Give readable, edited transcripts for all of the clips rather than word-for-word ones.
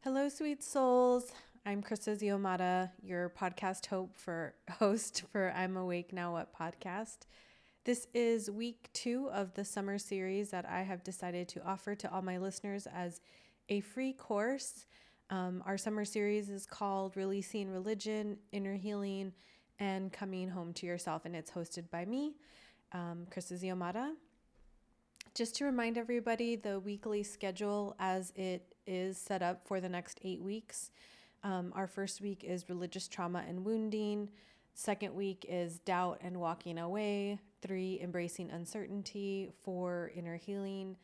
Hello, sweet souls. I'm Krista Xiomara, your podcast host for I'm Awake Now What podcast. This is week 2 of the summer series that I have decided to offer to all my listeners as a free course. Our summer series is called Releasing Religion, Inner Healing, and Coming Home to Yourself, and it's hosted by me, Krista Xiomara. Just to remind everybody, the weekly schedule as it is set up for the next 8 weeks. Our first week is religious trauma and wounding. Second week is doubt and walking away. 3, embracing uncertainty. 4, inner healing.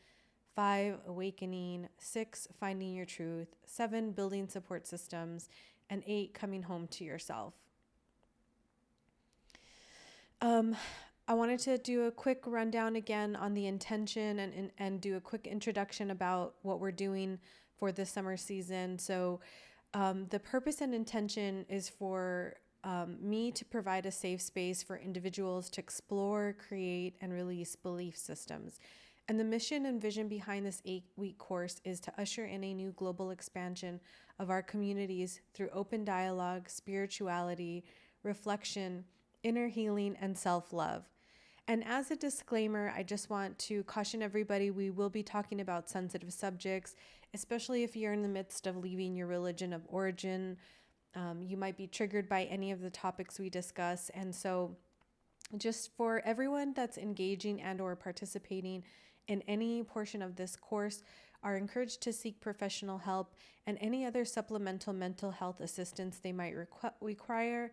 5, awakening. 6, finding your truth. 7, building support systems. And 8, coming home to yourself. I wanted to do a quick rundown again on the intention and do a quick introduction about what we're doing for the summer season. So the purpose and intention is for me to provide a safe space for individuals to explore, create, and release belief systems. And the mission and vision behind this 8-week course is to usher in a new global expansion of our communities through open dialogue, spirituality, reflection, inner healing, and self-love. And as a disclaimer, I just want to caution everybody, we will be talking about sensitive subjects, especially if you're in the midst of leaving your religion of origin. You might be triggered by any of the topics we discuss. And so just for everyone that's engaging and or participating in any portion of this course, are encouraged to seek professional help and any other supplemental mental health assistance they might require.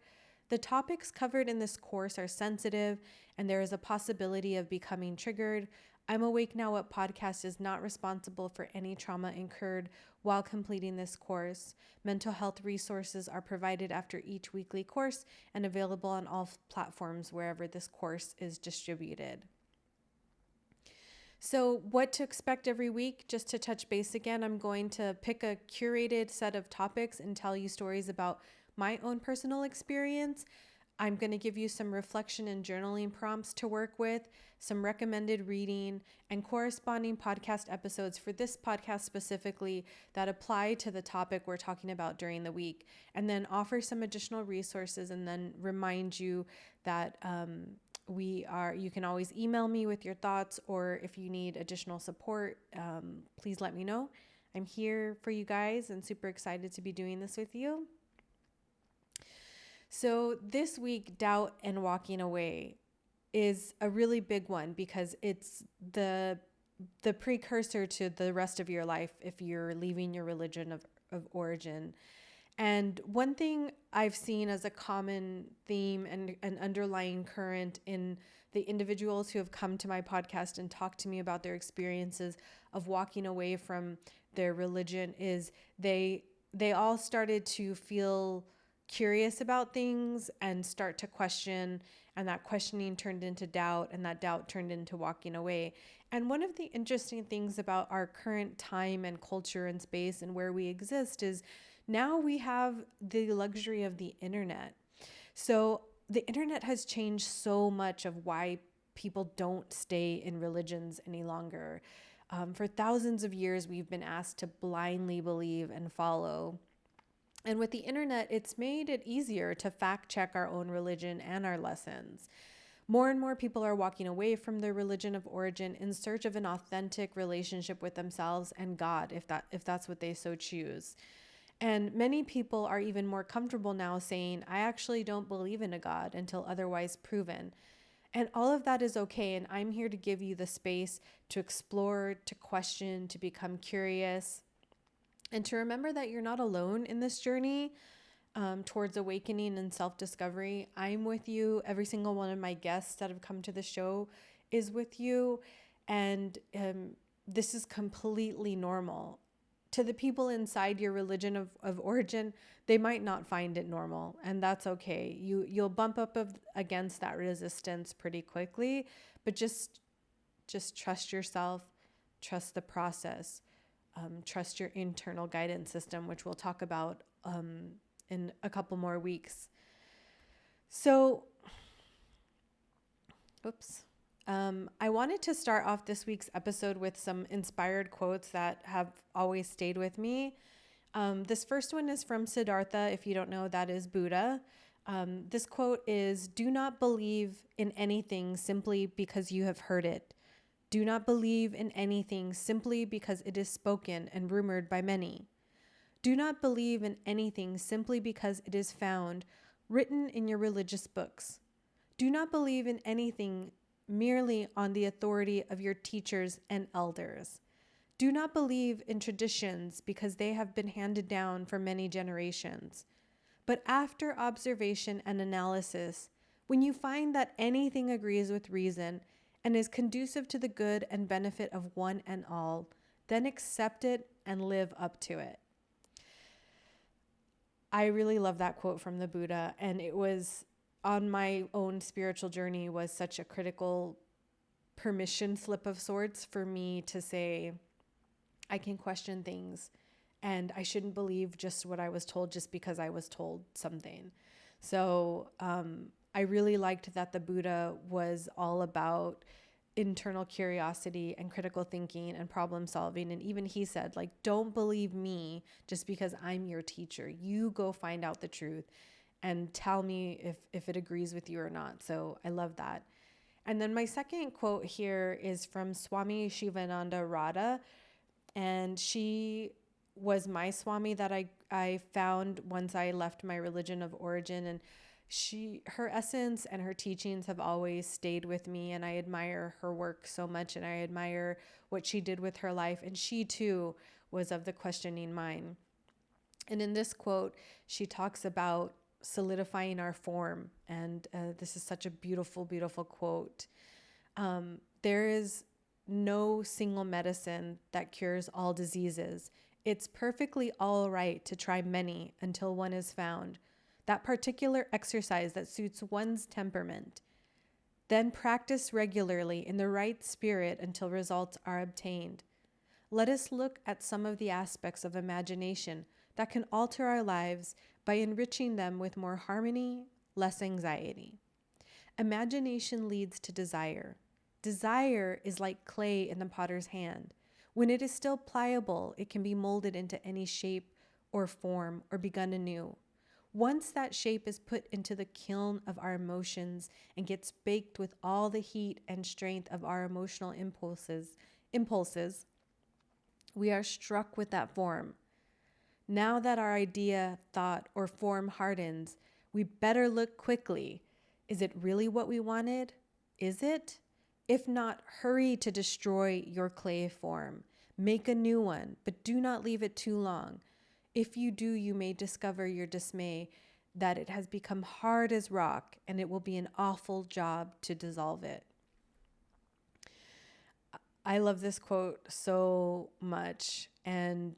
The topics covered in this course are sensitive, and there is a possibility of becoming triggered. I'm Awake Now What podcast is not responsible for any trauma incurred while completing this course. Mental health resources are provided after each weekly course and available on all platforms wherever this course is distributed. So what to expect every week, just to touch base again, I'm going to pick a curated set of topics and tell you stories about my own personal experience. I'm going to give you some reflection and journaling prompts to work with, some recommended reading, and corresponding podcast episodes for this podcast specifically that apply to the topic we're talking about during the week, and then offer some additional resources and then remind you that you can always email me with your thoughts, or if you need additional support, please let me know. I'm here for you guys and super excited to be doing this with you. So this week, doubt and walking away is a really big one because it's the precursor to the rest of your life if you're leaving your religion of origin. And one thing I've seen as a common theme and an underlying current in the individuals who have come to my podcast and talked to me about their experiences of walking away from their religion is they all started to feel curious about things and start to question, and that questioning turned into doubt, and that doubt turned into walking away. And one of the interesting things about our current time and culture and space and where we exist is now we have the luxury of the internet. So the internet has changed so much of why people don't stay in religions any longer. For thousands of years, we've been asked to blindly believe and follow. And with the internet, it's made it easier to fact check our own religion and our lessons. More and more people are walking away from their religion of origin in search of an authentic relationship with themselves and God, if that's what they so choose. And many people are even more comfortable now saying, I actually don't believe in a God until otherwise proven. And all of that is okay. And I'm here to give you the space to explore, to question, to become curious, and to remember that you're not alone in this journey towards awakening and self-discovery. I'm with you. Every single one of my guests that have come to the show is with you. And this is completely normal. To the people inside your religion of origin, they might not find it normal, and that's okay. You'll bump up against that resistance pretty quickly, but just trust yourself, trust the process. Trust your internal guidance system, which we'll talk about in a couple more weeks. So, I wanted to start off this week's episode with some inspired quotes that have always stayed with me. This first one is from Siddhartha. If you don't know, that is Buddha. This quote is, "Do not believe in anything simply because you have heard it. Do not believe in anything simply because it is spoken and rumored by many. Do not believe in anything simply because it is found written in your religious books. Do not believe in anything merely on the authority of your teachers and elders. Do not believe in traditions because they have been handed down for many generations. But after observation and analysis, when you find that anything agrees with reason and is conducive to the good and benefit of one and all, then accept it and live up to it." I really love that quote from the Buddha, and it was on my own spiritual journey was such a critical permission slip of sorts for me to say, I can question things and I shouldn't believe just what I was told just because I was told something. So I really liked that the Buddha was all about internal curiosity and critical thinking and problem solving. And even he said, like, don't believe me just because I'm your teacher. You go find out the truth and tell me if it agrees with you or not. So I love that. And then my second quote here is from Swami Shivananda Radha. And she was my Swami that I found once I left my religion of origin. And her essence and her teachings have always stayed with me, and I admire her work so much, and I admire what she did with her life. And she too was of the questioning mind. And in this quote, she talks about solidifying our form. And this is such a beautiful, beautiful quote. There is no single medicine that cures all diseases. It's perfectly all right to try many until one is found, that particular exercise that suits one's temperament. Then practice regularly in the right spirit until results are obtained. Let us look at some of the aspects of imagination that can alter our lives by enriching them with more harmony, less anxiety. Imagination leads to desire. Desire is like clay in the potter's hand. When it is still pliable, it can be molded into any shape or form or begun anew. Once that shape is put into the kiln of our emotions and gets baked with all the heat and strength of our emotional impulses, we are struck with that form. Now that our idea, thought, or form hardens, we better look quickly. Is it really what we wanted? Is it? If not, hurry to destroy your clay form. Make a new one, but do not leave it too long. If you do, you may discover your dismay that it has become hard as rock, and it will be an awful job to dissolve it. I love this quote so much, and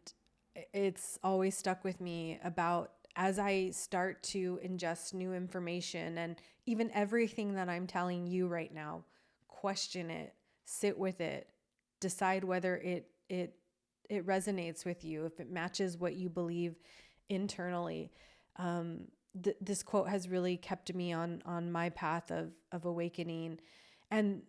it's always stuck with me about as I start to ingest new information, and even everything that I'm telling you right now, question it, sit with it, decide whether it resonates with you, if it matches what you believe internally. This quote has really kept me on my path of awakening. And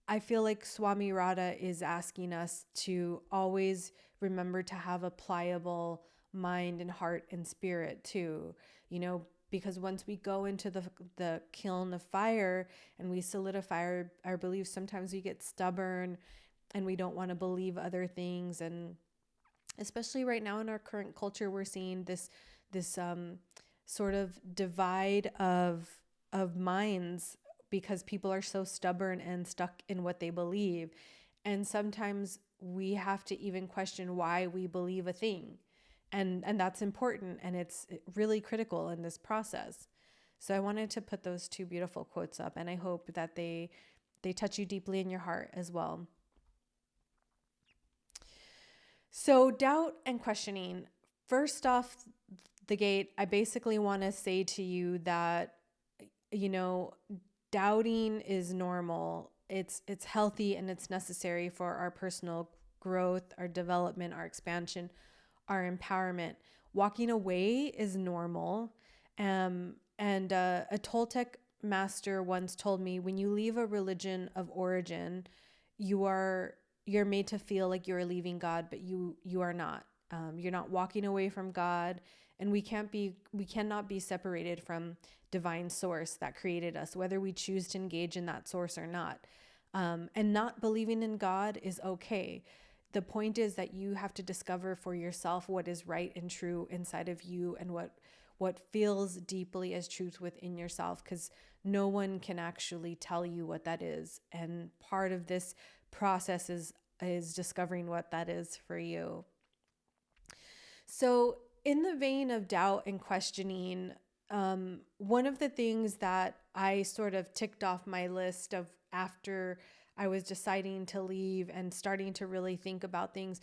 I feel like Swami Radha is asking us to always remember to have a pliable mind and heart and spirit too, because once we go into the kiln of fire and we solidify our beliefs, sometimes we get stubborn and we don't want to believe other things. And especially right now in our current culture, we're seeing this sort of divide of minds because people are so stubborn and stuck in what they believe. And sometimes we have to even question why we believe a thing. And that's important, and it's really critical in this process. So I wanted to put those two beautiful quotes up, and I hope that they touch you deeply in your heart as well. So doubt and questioning. First off the gate, I basically want to say to you that, doubting is normal. It's healthy, and it's necessary for our personal growth, our development, our expansion, our empowerment. Walking away is normal. And a Toltec master once told me, when you leave a religion of origin, you're made to feel like you're leaving God, but you are not. You're not walking away from God, and we cannot be separated from divine source that created us, whether we choose to engage in that source or not. And not believing in God is okay. The point is that you have to discover for yourself what is right and true inside of you, and what feels deeply as truth within yourself, because no one can actually tell you what that is. And part of this process is discovering what that is for you. So in the vein of doubt and questioning, one of the things that I sort of ticked off my list of after I was deciding to leave and starting to really think about things,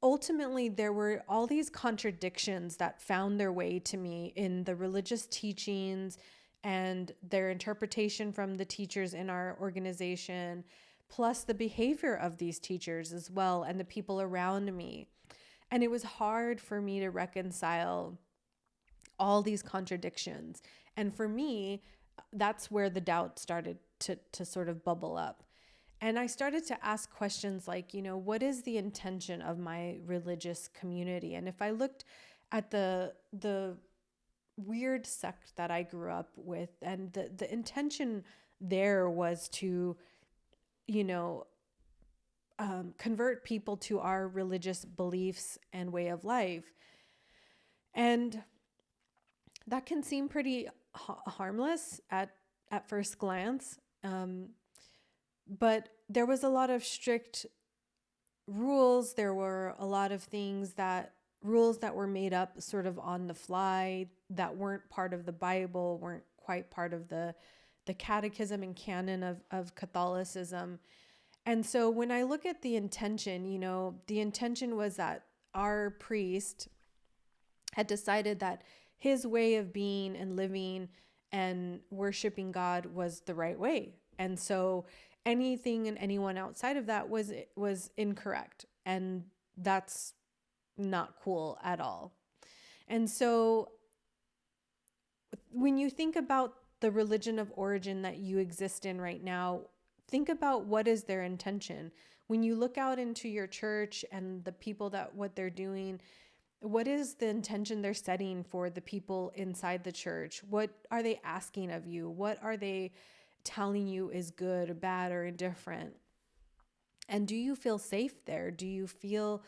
ultimately there were all these contradictions that found their way to me in the religious teachings and their interpretation from the teachers in our organization, plus the behavior of these teachers as well and the people around me. And it was hard for me to reconcile all these contradictions. And for me, that's where the doubt started to sort of bubble up. And I started to ask questions like, what is the intention of my religious community? And if I looked at the weird sect that I grew up with, and the intention there was to, convert people to our religious beliefs and way of life. And that can seem pretty harmless at first glance. But there was a lot of strict rules. There were a lot of rules that were made up sort of on the fly, that weren't part of the Bible, weren't quite part of the catechism and canon of Catholicism. And so when I look at the intention, the intention was that our priest had decided that his way of being and living and worshiping God was the right way. And so anything and anyone outside of that was incorrect. And that's not cool at all. And so when you think about the religion of origin that you exist in right now, think about what is their intention. When you look out into your church and the people what they're doing, what is the intention they're setting for the people inside the church? What are they asking of you? What are they telling you is good or bad or indifferent? And do you feel safe there? Do you feel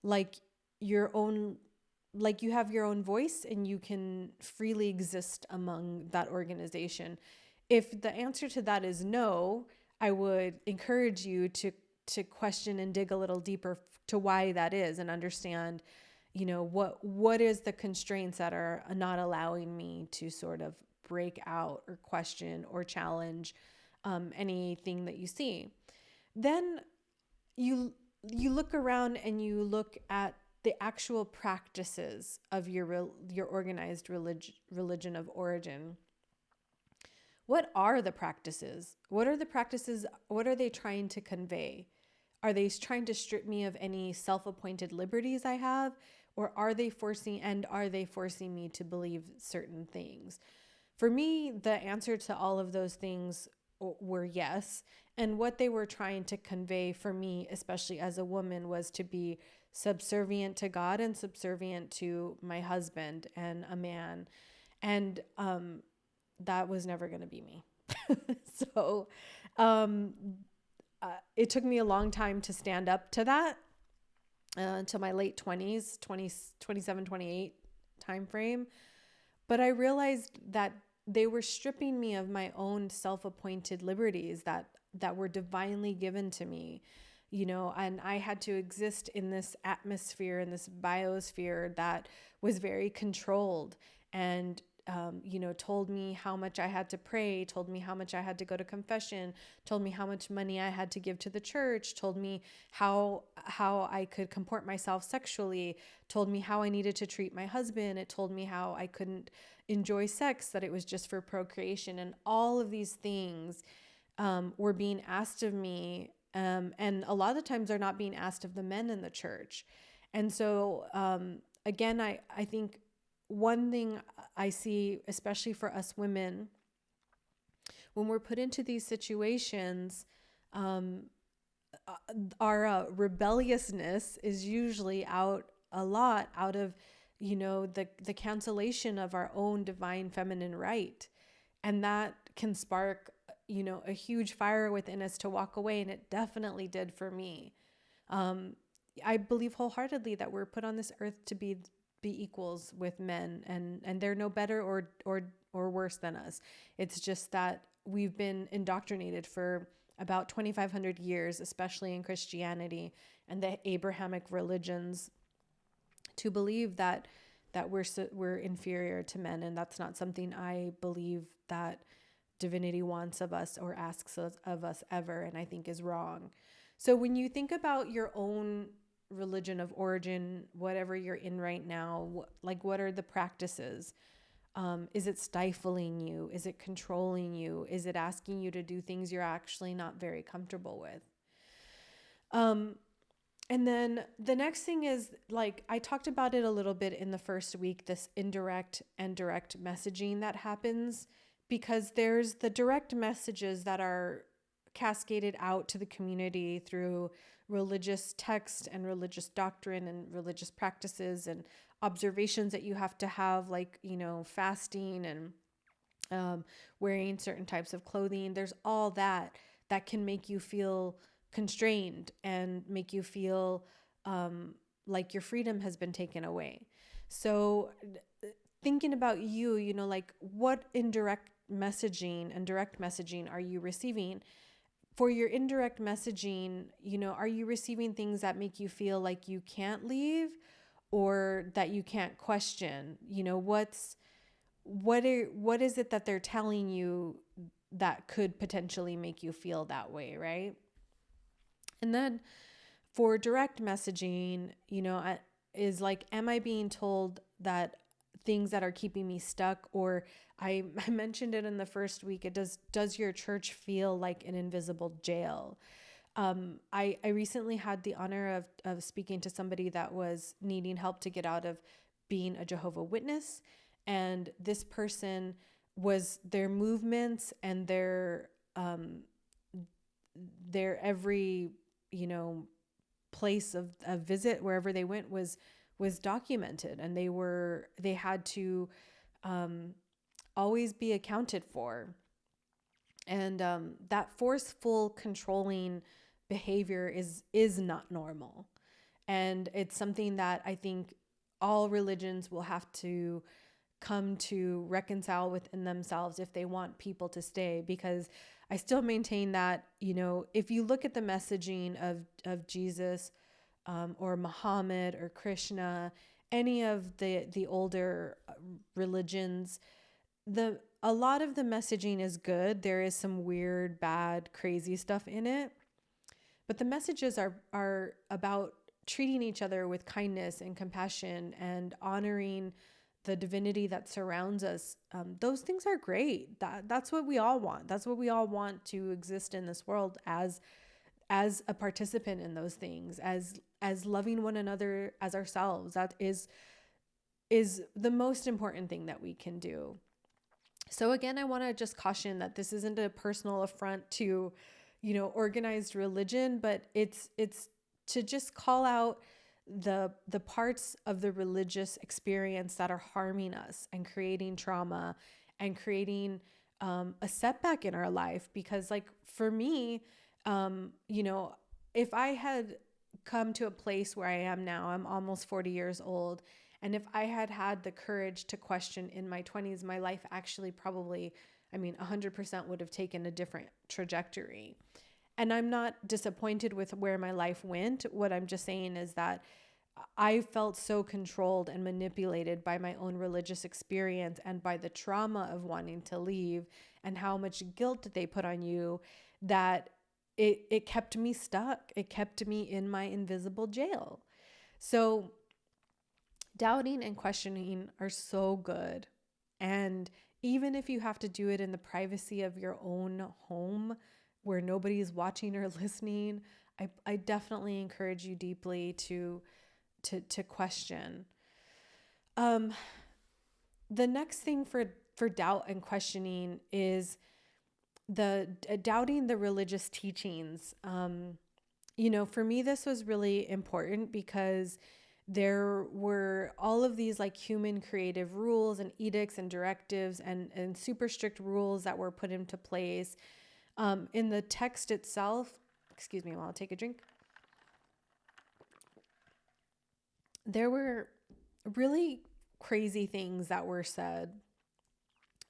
like you have your own voice and you can freely exist among that organization? If the answer to that is no, I would encourage you to question and dig a little deeper to why that is, and understand, what is the constraints that are not allowing me to sort of break out or question or challenge anything that you see. Then you look around and you look at the actual practices of your organized religion of origin. What are the practices? What are the practices? What are they trying to convey? Are they trying to strip me of any self-appointed liberties I have? Or are they forcing me to believe certain things? For me, the answer to all of those things were yes. And what they were trying to convey for me, especially as a woman, was to be subservient to God and subservient to my husband and a man. And that was never going to be me. So it took me a long time to stand up to that, until my late 20s, 27, 28 time frame. But I realized that they were stripping me of my own self-appointed liberties that were divinely given to me, and I had to exist in this atmosphere, in this biosphere that was very controlled and told me how much I had to pray, told me how much I had to go to confession, told me how much money I had to give to the church, told me how I could comport myself sexually, told me how I needed to treat my husband. It told me how I couldn't enjoy sex, that it was just for procreation. And all of these things were being asked of me. And a lot of the times they're not being asked of the men in the church. And so, again, I think one thing I see, especially for us women, when we're put into these situations, our rebelliousness is usually out of, the cancellation of our own divine feminine right. And that can spark, a huge fire within us to walk away. And it definitely did for me. I believe wholeheartedly that we're put on this earth to be equals with men, and they're no better or worse than us. It's just that we've been indoctrinated for about 2,500 years, especially in Christianity and the Abrahamic religions, to believe that we're inferior to men, and that's not something I believe that divinity wants of us or asks of us ever, and I think is wrong. So when you think about your own religion of origin, whatever you're in right now, what are the practices? Is it stifling you? Is it controlling you? Is it asking you to do things you're actually not very comfortable with? And then the next thing is, I talked about it a little bit in the first week, this indirect and direct messaging that happens, because there's the direct messages that are cascaded out to the community through religious text and religious doctrine and religious practices and observations that you have to have, fasting and wearing certain types of clothing. There's all that can make you feel constrained and make you feel like your freedom has been taken away. So thinking about you, what indirect messaging and direct messaging are you receiving? For your indirect messaging, are you receiving things that make you feel like you can't leave or that you can't question? What is it that they're telling you that could potentially make you feel that way, right? And then for direct messaging, is am I being told that things that are keeping me stuck, or I mentioned it in the first week, does your church feel like an invisible jail? I recently had the honor of speaking to somebody that was needing help to get out of being a Jehovah's Witness. And this person was, their movements and their every, place of visit, wherever they went, was documented, and they had to always be accounted for. And that forceful, controlling behavior is not normal. And it's something that I think all religions will have to come to reconcile within themselves if they want people to stay, because I still maintain that, if you look at the messaging of Jesus or Muhammad or Krishna, any of the older religions, a lot of the messaging is good. There is some weird, bad, crazy stuff in it, but the messages are about treating each other with kindness and compassion and honoring the divinity that surrounds us. Those things are great. That's what we all want. That's what we all want, to exist in this world as a participant in those things, as loving one another as ourselves. That is the most important thing that we can do. So again, I want to just caution that this isn't a personal affront to, organized religion, but it's to just call out the parts of the religious experience that are harming us and creating trauma and creating a setback in our life. Because for me, if I had come to a place where I am now, I'm almost 40 years old, and if I had had the courage to question in my 20s, my life actually probably, 100% would have taken a different trajectory. And I'm not disappointed with where my life went. What I'm just saying is that I felt so controlled and manipulated by my own religious experience and by the trauma of wanting to leave and how much guilt they put on you, that it kept me stuck. It kept me in my invisible jail. So doubting and questioning are so good. And even if you have to do it in the privacy of your own home where nobody's watching or listening, I definitely encourage you deeply to question. The next thing for doubt and questioning is the doubting the religious teachings. For me, this was really important because there were all of these like human creative rules and edicts and directives and super strict rules that were put into place. In the text itself, excuse me while I'll take a drink, there were really crazy things that were said,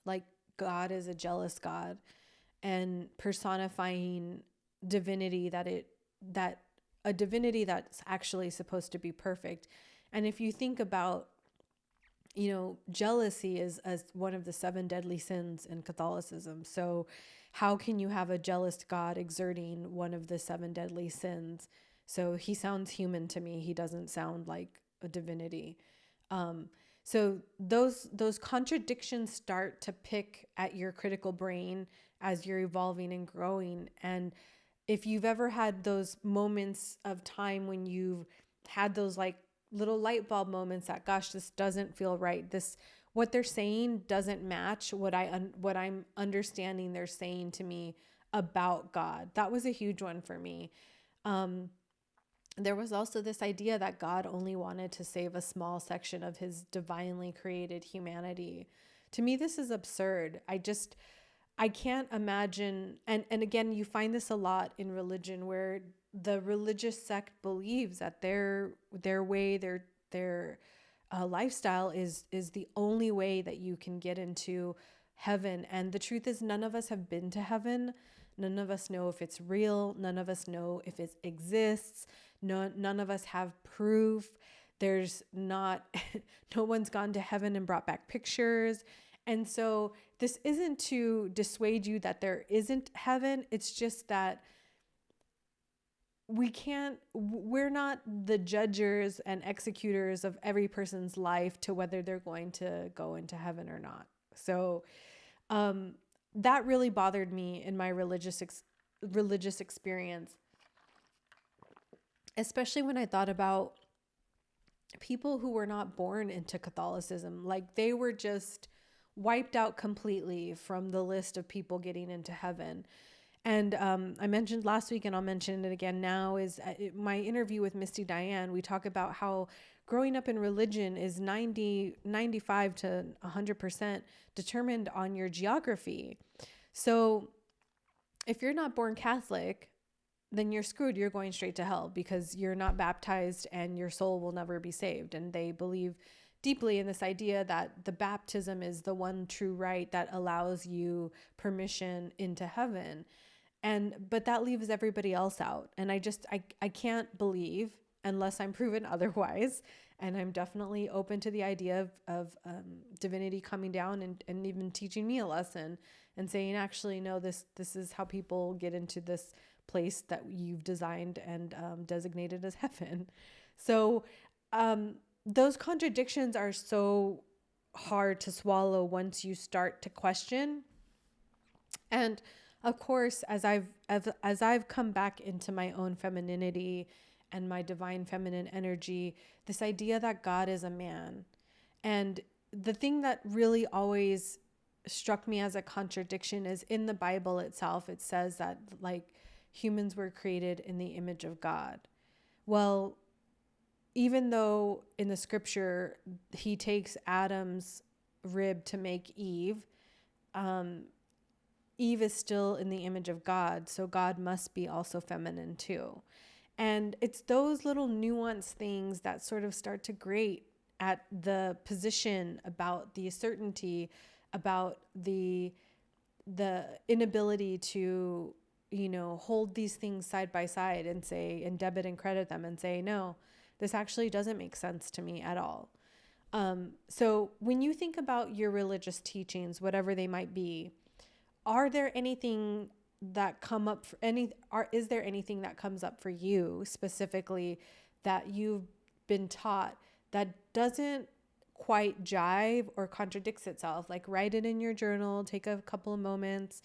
like God is a jealous God, and personifying divinity that a divinity that's actually supposed to be perfect. And if you think about, jealousy is as one of the 7 deadly sins in Catholicism. So how can you have a jealous God exerting one of the 7 deadly sins? So he sounds human to me. He doesn't sound like a divinity. So those contradictions start to pick at your critical brain as you're evolving and growing. And if you've ever had those moments of time when you've had those like little light bulb moments that, gosh, this doesn't feel right. What they're saying doesn't match what I'm understanding they're saying to me about God. That was a huge one for me. There was also this idea that God only wanted to save a small section of his divinely created humanity. To me, this is absurd. I can't imagine. And again, you find this a lot in religion, where the religious sect believes that their way, their lifestyle is the only way that you can get into heaven. And the truth is, none of us have been to heaven. None of us know if it's real. None of us know if it exists. None of us have proof. There's not, no one's gone to heaven and brought back pictures. And so this isn't to dissuade you that there isn't heaven. It's just that we're not the judges and executors of every person's life to whether they're going to go into heaven or not. So, that really bothered me in my religious experience, especially when I thought about people who were not born into Catholicism. Like, they were just wiped out completely from the list of people getting into heaven. And I mentioned last week, and I'll mention it again now, is my interview with Misty Diane. We talk about how growing up in religion is 95 to 100% determined on your geography. So if you're not born Catholic, then you're screwed. You're going straight to hell because you're not baptized and your soul will never be saved. And they believe deeply in this idea that the baptism is the one true rite that allows you permission into heaven. But that leaves everybody else out. And I can't believe, unless I'm proven otherwise. And I'm definitely open to the idea of divinity coming down and even teaching me a lesson and saying, actually, no, this is how people get into this place that you've designed and designated as heaven. So those contradictions are so hard to swallow once you start to question. And of course, as I've come back into my own femininity and my divine feminine energy, this idea that God is a man. And the thing that really always struck me as a contradiction is in the Bible itself, it says that like humans were created in the image of God. Well, even though in the scripture, he takes Adam's rib to make Eve, Eve is still in the image of God. So God must be also feminine too. And it's those little nuanced things that sort of start to grate at the position about the certainty, about the inability to, hold these things side by side and say, and debit and credit them and say, no, this actually doesn't make sense to me at all. So when you think about your religious teachings, whatever they might be, are there anything that come up is there anything that comes up for you specifically that you've been taught that doesn't quite jive or contradicts itself? Like, write it in your journal, take a couple of moments,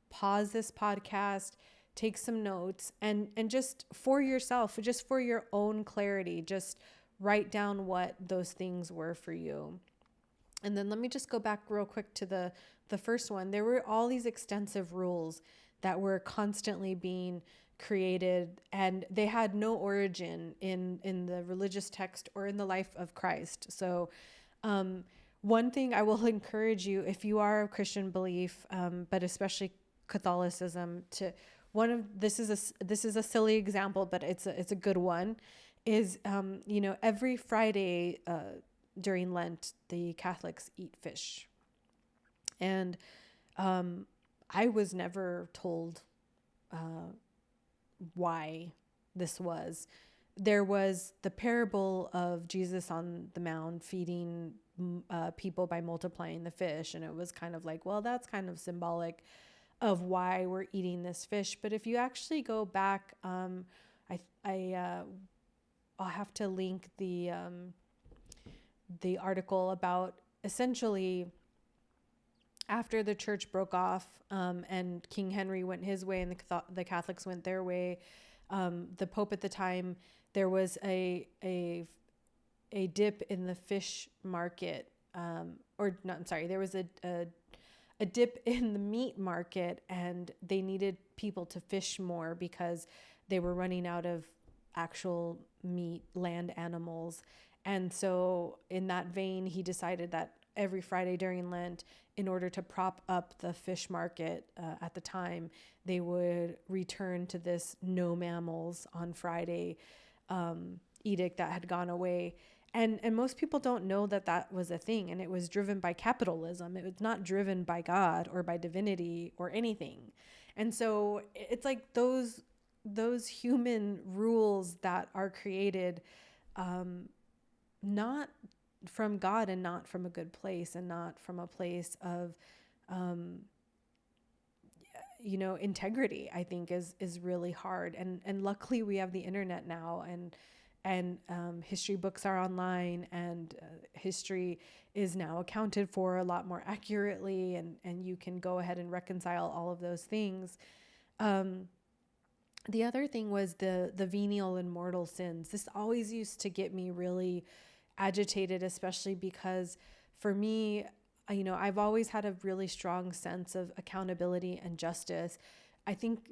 pause this podcast, take some notes, and just for yourself, just for your own clarity, just write down what those things were for you. And then let me just go back real quick to the first one. There were all these extensive rules that were constantly being created, and they had no origin in the religious text or in the life of Christ. So one thing I will encourage you, if you are of Christian belief, but especially Catholicism, to this is a silly example, but it's a good one, is every Friday during Lent the Catholics eat fish, and I was never told why this was. There was the parable of Jesus on the Mount feeding people by multiplying the fish. And it was kind of like, well, that's kind of symbolic of why we're eating this fish. But if you actually go back, I'll have to link the article about essentially after the church broke off and King Henry went his way and the Catholics went their way. The Pope at the time, there was a dip in the fish market, there was a dip in the meat market, and they needed people to fish more because they were running out of actual meat, land animals. And so in that vein, he decided that every Friday during Lent, in order to prop up the fish market at the time, they would return to this no mammals on Friday edict that had gone away. And most people don't know that that was a thing, and it was driven by capitalism. It was not driven by God or by divinity or anything. And so it's like those human rules that are created not from God and not from a good place and not from a place of integrity, I think is really hard. And luckily we have the internet now, and history books are online, and history is now accounted for a lot more accurately, and you can go ahead and reconcile all of those things. The other thing was the venial and mortal sins. This always used to get me really agitated, especially because for me, I've always had a really strong sense of accountability and justice. I think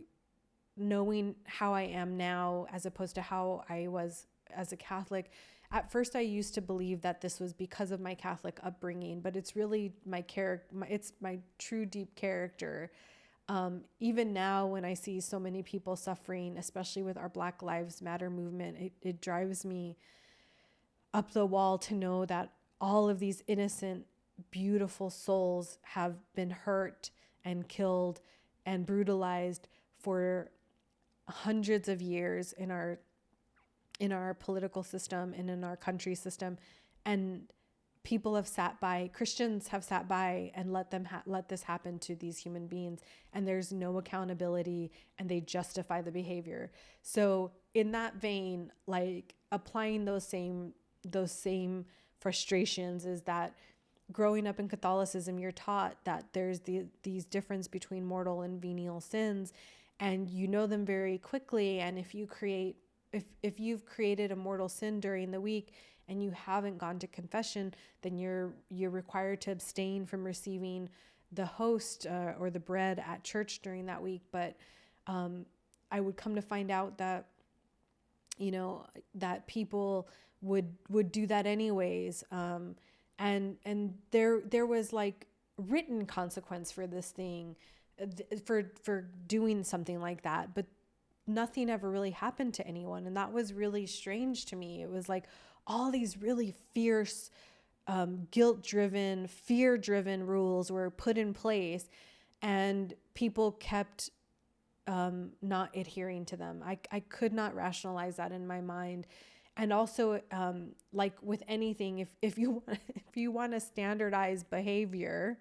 knowing how I am now as opposed to how I was as a Catholic, at first I used to believe that this was because of my Catholic upbringing, but it's really my character. It's my true deep character. Even now when I see so many people suffering, especially with our Black Lives Matter movement, it drives me up the wall to know that all of these innocent, beautiful souls have been hurt and killed and brutalized for hundreds of years in our political system and in our country system. And people have sat by, Christians have sat by and let this happen to these human beings, and there's no accountability, and they justify the behavior. So in that vein, like applying those same frustrations is that growing up in Catholicism, you're taught that there's these difference between mortal and venial sins, and you know them very quickly. And if you've created a mortal sin during the week and you haven't gone to confession, then you're required to abstain from receiving the host or the bread at church during that week. But I would come to find out that that people would do that anyways. And there was like written consequence for this thing, for doing something like that, but nothing ever really happened to anyone. And that was really strange to me. It was like all these really fierce, guilt-driven, fear-driven rules were put in place, and people kept not adhering to them. I could not rationalize that in my mind. And also, like with anything, if you want to standardize behavior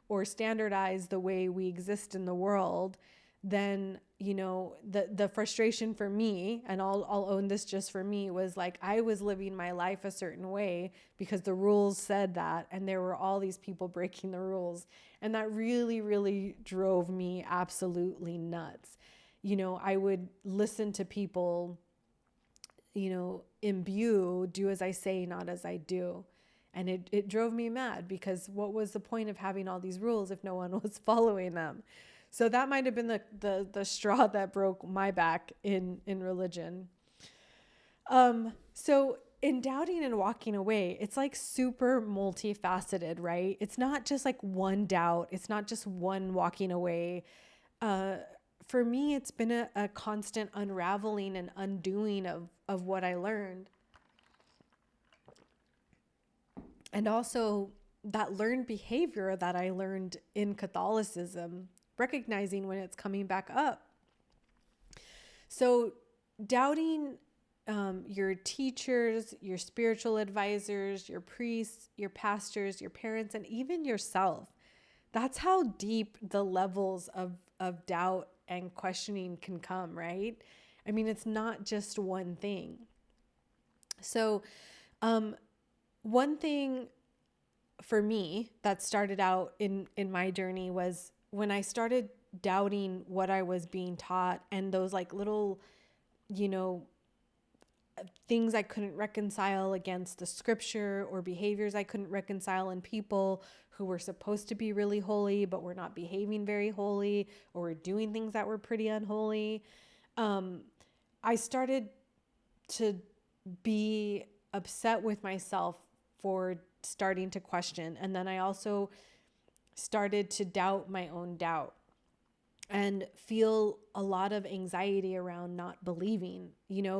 or standardize the way we exist in the world, then the frustration for me, and I'll own this just for me, was like I was living my life a certain way because the rules said that, and there were all these people breaking the rules, and that really, really drove me absolutely nuts. I would listen to people imbue, do as I say, not as I do. And it drove me mad, because what was the point of having all these rules if no one was following them? So that might have been the straw that broke my back in religion. So in doubting and walking away, it's like super multifaceted, right? It's not just like one doubt. It's not just one walking away. For me, it's been a constant unraveling and undoing of what I learned. And also that learned behavior that I learned in Catholicism, recognizing when it's coming back up. So doubting your teachers, your spiritual advisors, your priests, your pastors, your parents, and even yourself. That's how deep the levels of doubt and questioning can come, right? I mean, it's not just one thing. So one thing for me that started out in my journey was when I started doubting what I was being taught, and those like little, things I couldn't reconcile against the scripture, or behaviors I couldn't reconcile in people who were supposed to be really holy but were not behaving very holy, or were doing things that were pretty unholy. I started to be upset with myself for starting to question. And then I also started to doubt my own doubt and feel a lot of anxiety around not believing,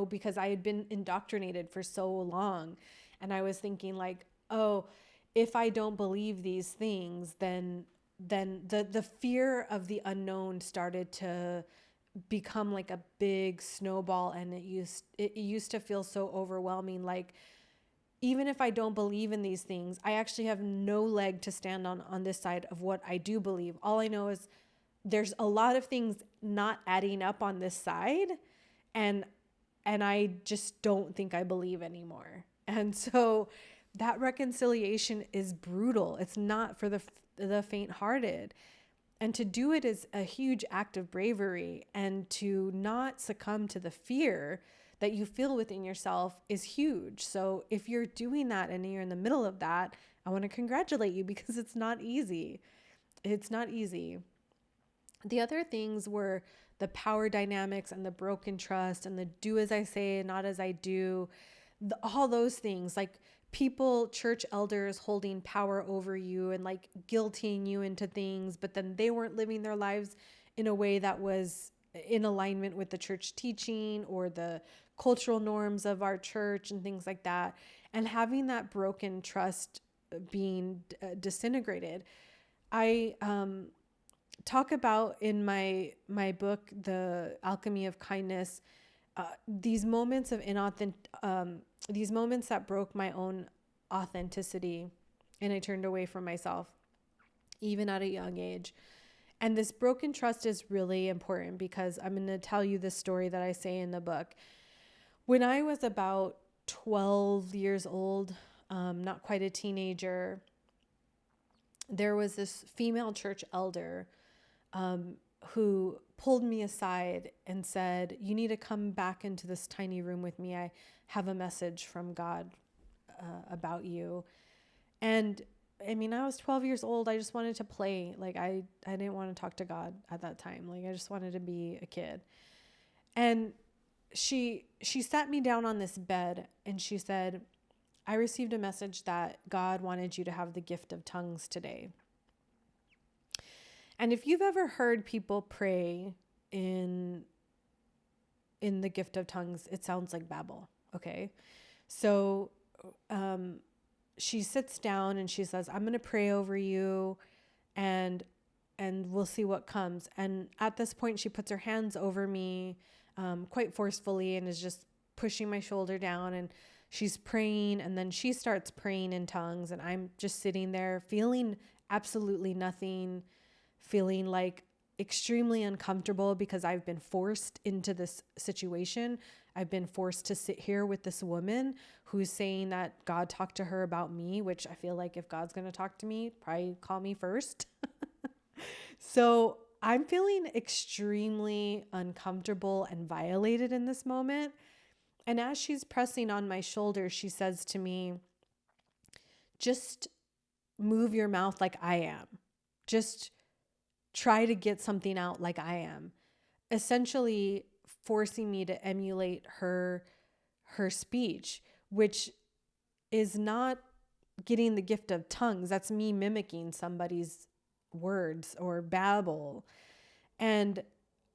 because I had been indoctrinated for so long. And I was thinking like, oh, if I don't believe these things, then the fear of the unknown started to become like a big snowball. And it used to feel so overwhelming. Like, even if I don't believe in these things, I actually have no leg to stand on this side of what I do believe. All I know is there's a lot of things not adding up on this side, and I just don't think I believe anymore. And so that reconciliation is brutal. It's not for the faint-hearted. And to do it is a huge act of bravery, and to not succumb to the fear that you feel within yourself is huge. So if you're doing that and you're in the middle of that, I want to congratulate you, because it's not easy. It's not easy. The other things were the power dynamics and the broken trust and the do as I say and not as I do. All those things, like people, church elders holding power over you and like guilting you into things, but then they weren't living their lives in a way that was in alignment with the church teaching or the cultural norms of our church and things like that. And having that broken trust being disintegrated. I talk about in my book, The Alchemy of Kindness, these moments of these moments that broke my own authenticity, and I turned away from myself, even at a young age. And this broken trust is really important, because I'm going to tell you this story that I say in the book. When I was about 12 years old, not quite a teenager, there was this female church elder who pulled me aside and said, "You need to come back into this tiny room with me. I have a message from God about you." And I mean, I was 12 years old. I just wanted to play. Like I didn't want to talk to God at that time. Like I just wanted to be a kid. And she sat me down on this bed and she said, "I received a message that God wanted you to have the gift of tongues today." And if you've ever heard people pray in the gift of tongues, it sounds like babble. Okay. So, she sits down and she says, "I'm going to pray over you and we'll see what comes." And at this point, she puts her hands over me, quite forcefully, and is just pushing my shoulder down, and she's praying. And then she starts praying in tongues, and I'm just sitting there feeling absolutely nothing, feeling like extremely uncomfortable because I've been forced into this situation. I've been forced to sit here with this woman who's saying that God talked to her about me, which I feel like if God's going to talk to me, probably call me first. So I'm feeling extremely uncomfortable and violated in this moment. And as she's pressing on my shoulder, she says to me, "Just move your mouth like I am. Just try to get something out like I am, essentially forcing me to emulate her speech, which is not getting the gift of tongues. That's me mimicking somebody's words or babble. And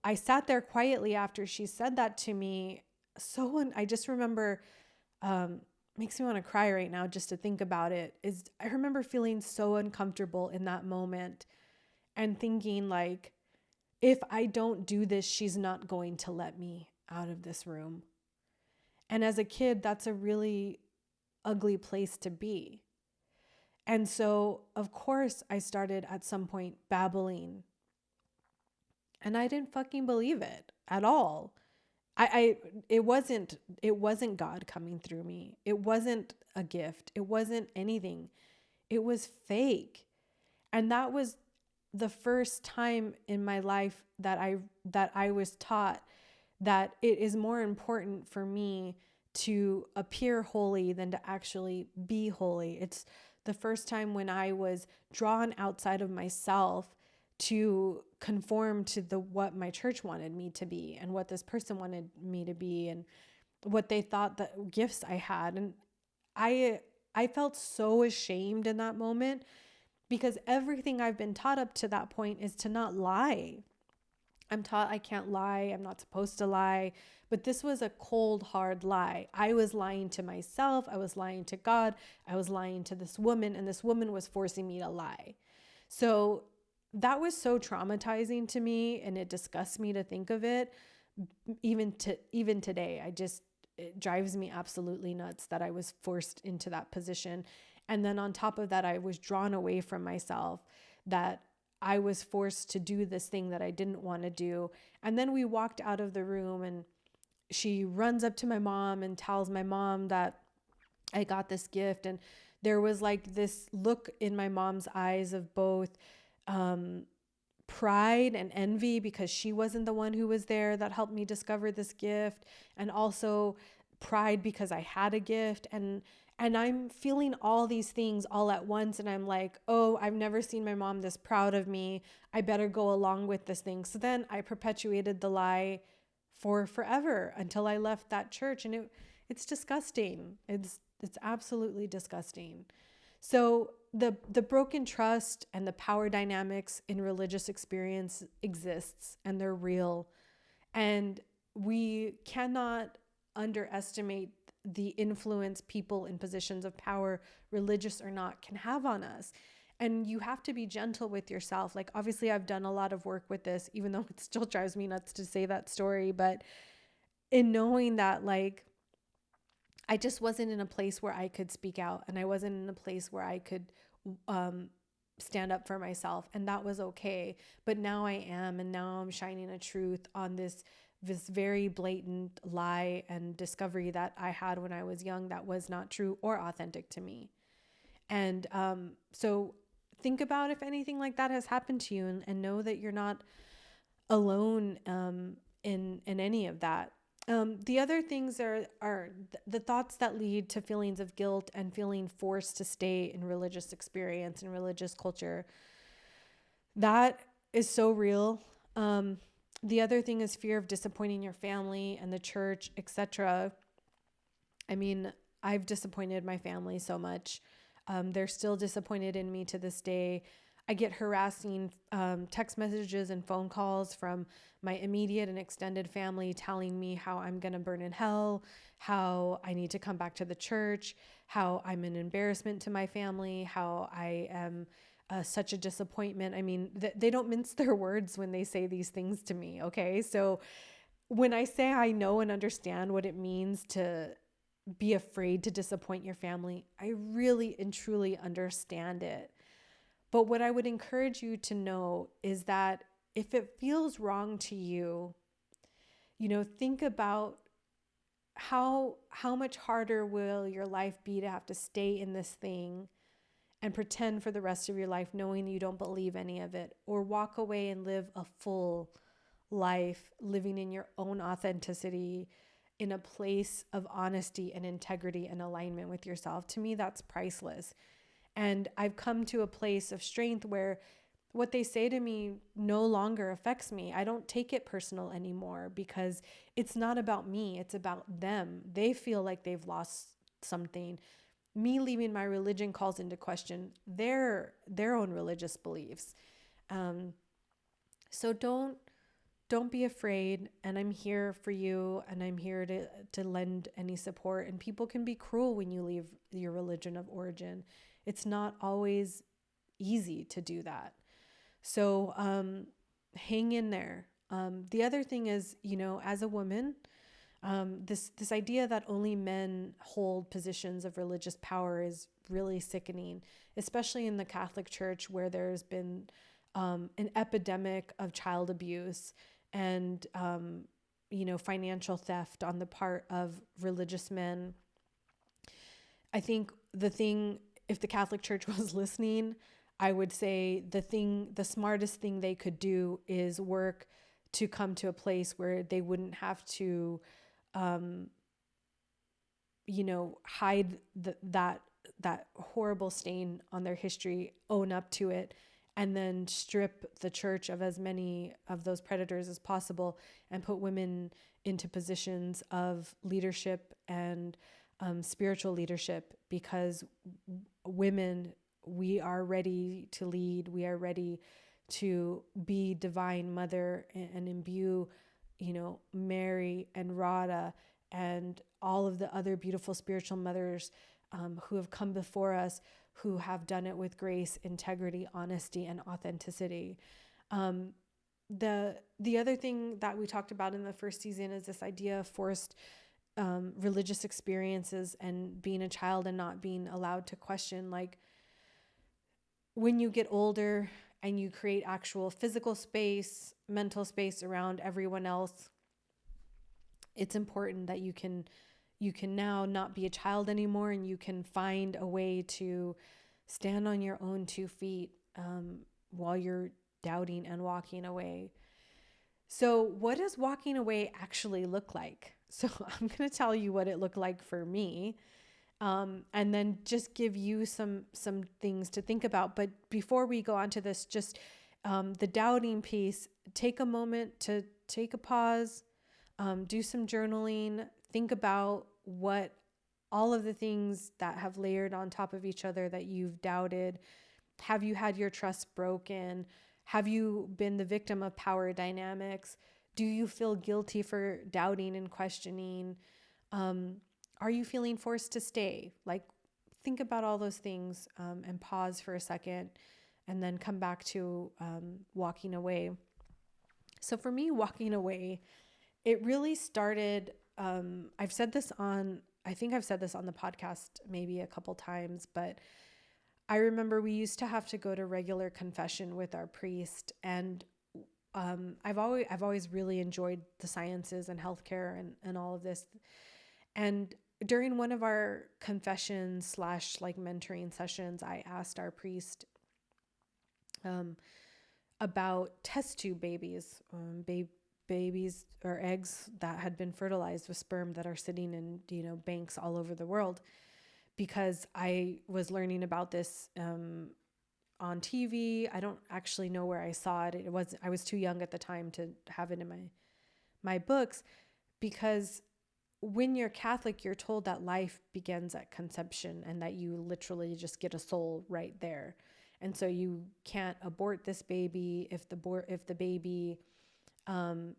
I sat there quietly after she said that to me. I just remember, makes me want to cry right now just to think about it, is I remember feeling so uncomfortable in that moment and thinking like, if I don't do this, she's not going to let me out of this room. And as a kid, that's a really ugly place to be. And so, of course, I started at some point babbling. And I didn't fucking believe it at all. It wasn't God coming through me. It wasn't a gift. It wasn't anything. It was fake. And that was the first time in my life that I was taught that it is more important for me to appear holy than to actually be holy. It's the first time when I was drawn outside of myself to conform to what my church wanted me to be and what this person wanted me to be and what they thought the gifts I had. And I felt so ashamed in that moment because everything I've been taught up to that point is to not lie. I'm taught I can't lie. I'm not supposed to lie. But this was a cold, hard lie. I was lying to myself. I was lying to God. I was lying to this woman, and this woman was forcing me to lie. So that was so traumatizing to me, and it disgusts me to think of it. Even today, it drives me absolutely nuts that I was forced into that position. And then on top of that, I was drawn away from myself, that I was forced to do this thing that I didn't want to do. And then we walked out of the room, and she runs up to my mom and tells my mom that I got this gift. And there was like this look in my mom's eyes of both pride and envy, because she wasn't the one who was there that helped me discover this gift, and also pride because I had a gift. And I'm feeling all these things all at once. And I'm like, oh, I've never seen my mom this proud of me. I better go along with this thing. So then I perpetuated the lie for forever until I left that church. And it's disgusting. It's absolutely disgusting. So the broken trust and the power dynamics in religious experience exists, and they're real. And we cannot underestimate the influence people in positions of power, religious or not, can have on us. And you have to be gentle with yourself. Like, obviously I've done a lot of work with this, even though it still drives me nuts to say that story. But in knowing that, like, I just wasn't in a place where I could speak out, and I wasn't in a place where I could stand up for myself, and that was okay. But now I am, and now I'm shining a truth on this very blatant lie and discovery that I had when I was young that was not true or authentic to me. And so think about if anything like that has happened to you, and know that you're not alone in any of that. The other things are the thoughts that lead to feelings of guilt and feeling forced to stay in religious experience and religious culture. That is so real. The other thing is fear of disappointing your family and the church, etc. I mean, I've disappointed my family so much. They're still disappointed in me to this day. I get harassing text messages and phone calls from my immediate and extended family telling me how I'm going to burn in hell, how I need to come back to the church, how I'm an embarrassment to my family, how I am such a disappointment. I mean, they don't mince their words when they say these things to me, okay? So when I say I know and understand what it means to be afraid to disappoint your family, I really and truly understand it. But what I would encourage you to know is that if it feels wrong to you, think about how much harder will your life be to have to stay in this thing and pretend for the rest of your life knowing you don't believe any of it, or walk away and live a full life living in your own authenticity in a place of honesty and integrity and alignment with yourself. To me, that's priceless. And I've come to a place of strength where what they say to me no longer affects me. I don't take it personal anymore because it's not about me. It's about them. They feel like they've lost something. Me leaving my religion calls into question their own religious beliefs. So don't be afraid. And I'm here for you. And I'm here to lend any support. And people can be cruel when you leave your religion of origin. It's not always easy to do that. So hang in there. The other thing is, as a woman, this idea that only men hold positions of religious power is really sickening, especially in the Catholic Church, where there's been an epidemic of child abuse and financial theft on the part of religious men. I think if the Catholic Church was listening, I would say the smartest thing they could do is work to come to a place where they wouldn't have to, hide that horrible stain on their history, own up to it, and then strip the church of as many of those predators as possible and put women into positions of leadership and spiritual leadership, because women, we are ready to lead. We are ready to be divine mother and imbue, Mary and Radha and all of the other beautiful spiritual mothers who have come before us, who have done it with grace, integrity, honesty, and authenticity. The other thing that we talked about in the first season is this idea of forced religious experiences and being a child and not being allowed to question. Like, when you get older and you create actual physical space, mental space around everyone else, it's important that you can now not be a child anymore, and you can find a way to stand on your own 2 feet while you're doubting and walking away. So what does walking away actually look like? So I'm going to tell you what it looked like for me. And then just give you some things to think about. But before we go on to this, just the doubting piece, take a moment to take a pause, do some journaling, think about what all of the things that have layered on top of each other that you've doubted. Have you had your trust broken? Have you been the victim of power dynamics? Do you feel guilty for doubting and questioning? Are you feeling forced to stay? Like, think about all those things and pause for a second, and then come back to walking away. So for me, walking away, it really started, I've said this on the podcast maybe a couple times, but I remember we used to have to go to regular confession with our priest, and I've always really enjoyed the sciences and healthcare and all of this. And during one of our confessions / like mentoring sessions, I asked our priest about test tube babies, babies or eggs that had been fertilized with sperm that are sitting in banks all over the world, because I was learning about this on TV. I don't actually know where I saw it. I was too young at the time to have it in my books, because when you're Catholic, you're told that life begins at conception and that you literally just get a soul right there. And so you can't abort this baby. If the baby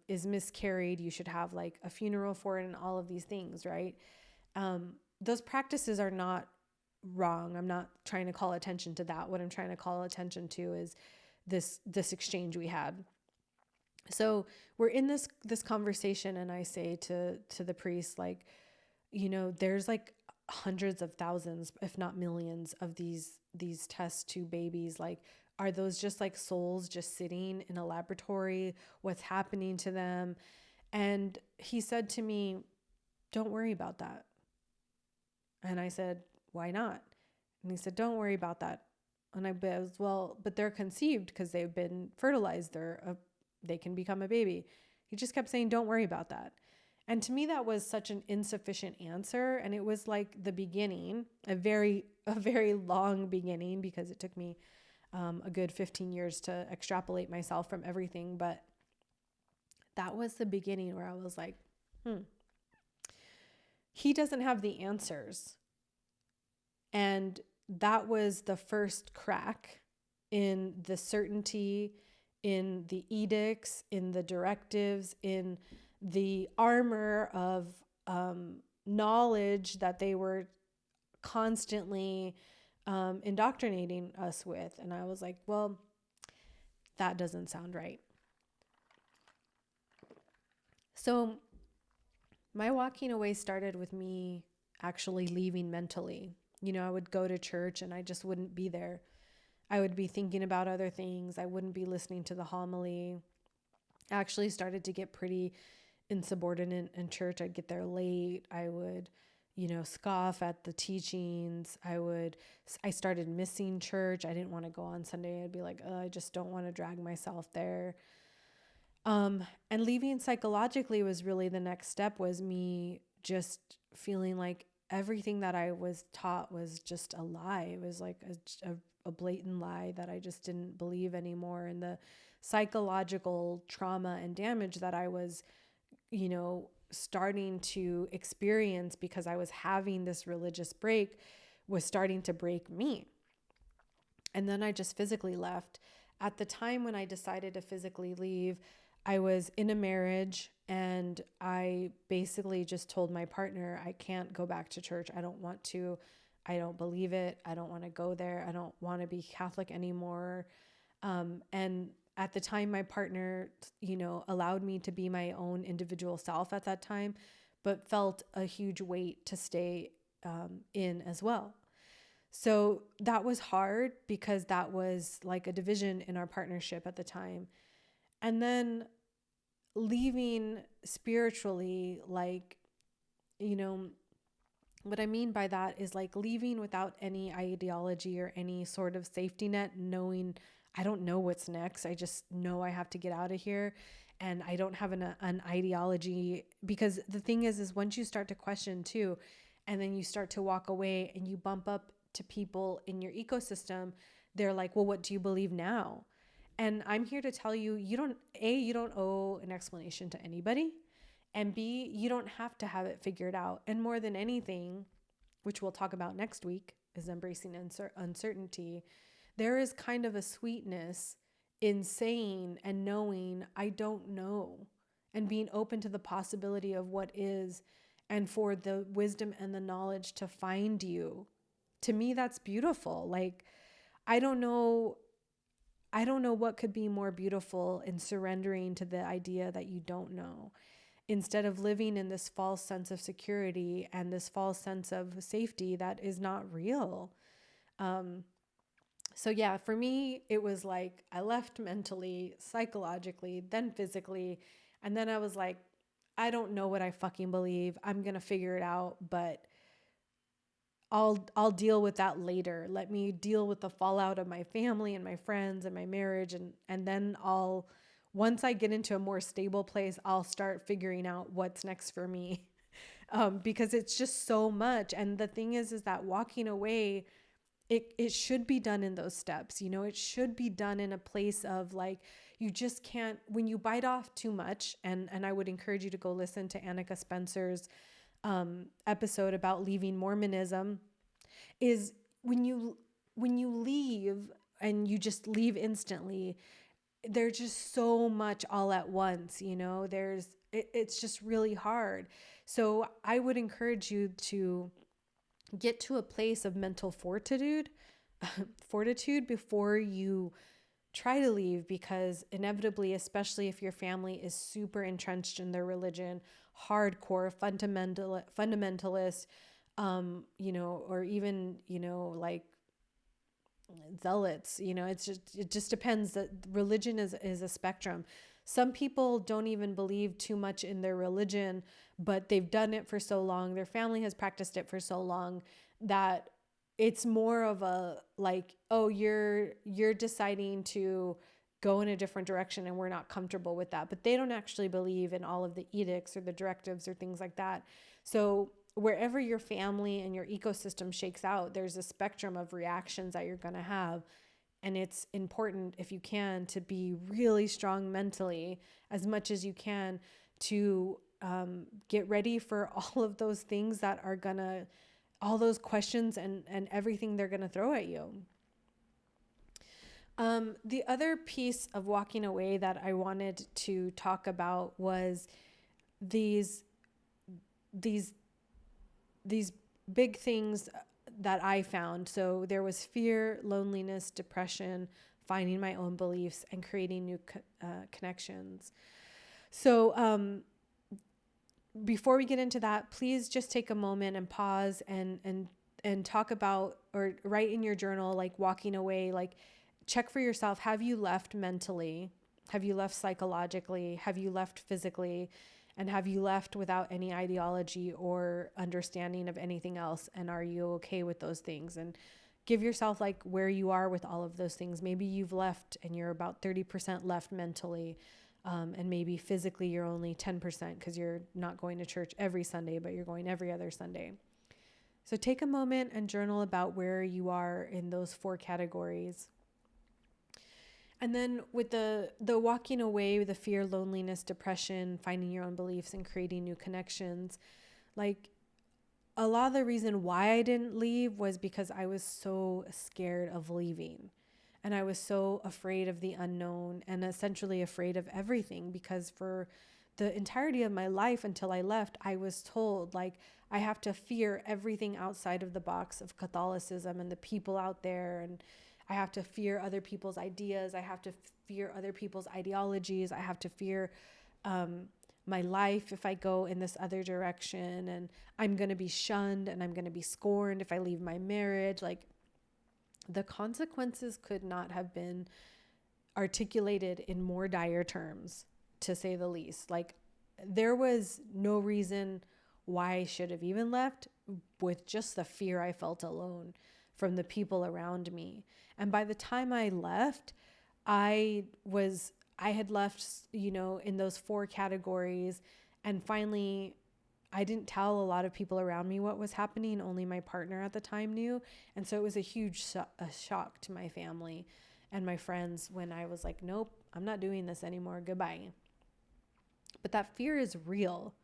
is miscarried, you should have like a funeral for it and all of these things, right? Those practices are not wrong. I'm not trying to call attention to that. What I'm trying to call attention to is this exchange we had. So we're in this conversation, and I say to the priest, like, there's like hundreds of thousands, if not millions, of these test tube babies. Like, are those just like souls just sitting in a laboratory? What's happening to them? And he said to me, "Don't worry about that." And I said, "Why not?" And he said, "Don't worry about that." And I was, well, but they're conceived because they've been fertilized. They can become a baby. He just kept saying, "Don't worry about that." And to me, that was such an insufficient answer. And it was like the beginning, a very long beginning, because it took me a good 15 years to extrapolate myself from everything. But that was the beginning where I was like, he doesn't have the answers. And that was the first crack in the certainty, in the edicts, in the directives, in the armor of knowledge that they were constantly indoctrinating us with. And I was like, well, that doesn't sound right. So my walking away started with me actually leaving mentally. I would go to church and I just wouldn't be there. I would be thinking about other things. I wouldn't be listening to the homily. I actually started to get pretty insubordinate in church. I'd get there late. I would, scoff at the teachings. I started missing church. I didn't want to go on Sunday. I'd be like, I just don't want to drag myself there. And leaving psychologically was really the next step, was me just feeling like everything that I was taught was just a lie. It was like a blatant lie that I just didn't believe anymore. And the psychological trauma and damage that I was, starting to experience because I was having this religious break was starting to break me. And then I just physically left. At the time when I decided to physically leave, I was in a marriage, and I basically just told my partner, I can't go back to church. I don't want to. I don't believe it. I don't want to go there. I don't want to be Catholic anymore. And at the time, my partner, allowed me to be my own individual self at that time, but felt a huge weight to stay in as well. So that was hard because that was like a division in our partnership at the time. And then leaving spiritually, like, what I mean by that is like leaving without any ideology or any sort of safety net, knowing I don't know what's next. I just know I have to get out of here. And I don't have an ideology, because the thing is once you start to question too, and then you start to walk away and you bump up to people in your ecosystem, they're like, well, what do you believe now? And I'm here to tell you, you don't owe an explanation to anybody. And B, you don't have to have it figured out. And more than anything, which we'll talk about next week, is embracing uncertainty. There is kind of a sweetness in saying and knowing I don't know, and being open to the possibility of what is, and for the wisdom and the knowledge to find you. To me, that's beautiful. Like, I don't know what could be more beautiful in surrendering to the idea that you don't know, instead of living in this false sense of security and this false sense of safety that is not real. So yeah, for me, it was like I left mentally, psychologically, then physically. And then I was like, I don't know what I fucking believe. I'm going to figure it out, but I'll deal with that later. Let me deal with the fallout of my family and my friends and my marriage. And then once I get into a more stable place, I'll start figuring out what's next for me. Because it's just so much. And the thing is that walking away, it should be done in those steps. It should be done in a place of like, you just can't, when you bite off too much, and I would encourage you to go listen to Annika Spencer's episode about leaving Mormonism, is when you leave and you just leave instantly, there's just so much all at once, it's just really hard. So I would encourage you to get to a place of mental fortitude before you try to leave, because inevitably, especially if your family is super entrenched in their religion, hardcore fundamentalist, or even, like zealots, it just depends. That religion is a spectrum. Some people don't even believe too much in their religion, but they've done it for so long, their family has practiced it for so long, that it's more of a like, oh, you're deciding to go in a different direction and we're not comfortable with that. But they don't actually believe in all of the edicts or the directives or things like that. So wherever your family and your ecosystem shakes out, there's a spectrum of reactions that you're going to have. And it's important, if you can, to be really strong mentally as much as you can to get ready for all of those things that are gonna, all those questions and everything they're gonna throw at you. The other piece of walking away that I wanted to talk about was these big things that I found. So there was fear, loneliness, depression, finding my own beliefs, and creating new connections. So before we get into that, please just take a moment and pause and talk about, or write in your journal, like walking away, like check for yourself. Have you left mentally? Have you left psychologically? Have you left physically? And have you left without any ideology or understanding of anything else? And are you okay with those things? And give yourself like where you are with all of those things. Maybe you've left and you're about 30% left mentally. And maybe physically you're only 10% because you're not going to church every Sunday, but you're going every other Sunday. So take a moment and journal about where you are in those 4 categories. And then with the walking away, the fear, loneliness, depression, finding your own beliefs, and creating new connections, like a lot of the reason why I didn't leave was because I was so scared of leaving. And I was so afraid of the unknown and essentially afraid of everything, because for the entirety of my life until I left, I was told like I have to fear everything outside of the box of Catholicism and the people out there, and I have to fear other people's ideas. I have to fear other people's ideologies. I have to fear my life if I go in this other direction, and I'm going to be shunned and I'm going to be scorned if I leave my marriage. Like the consequences could not have been articulated in more dire terms, to say the least. Like there was no reason why I should have even left, with just the fear I felt alone from the people around me. And by the time I left, I had left, in those 4 categories. And finally, I didn't tell a lot of people around me what was happening. Only my partner at the time knew. And so it was a huge shock to my family and my friends when I was like, nope, I'm not doing this anymore. Goodbye. But that fear is real.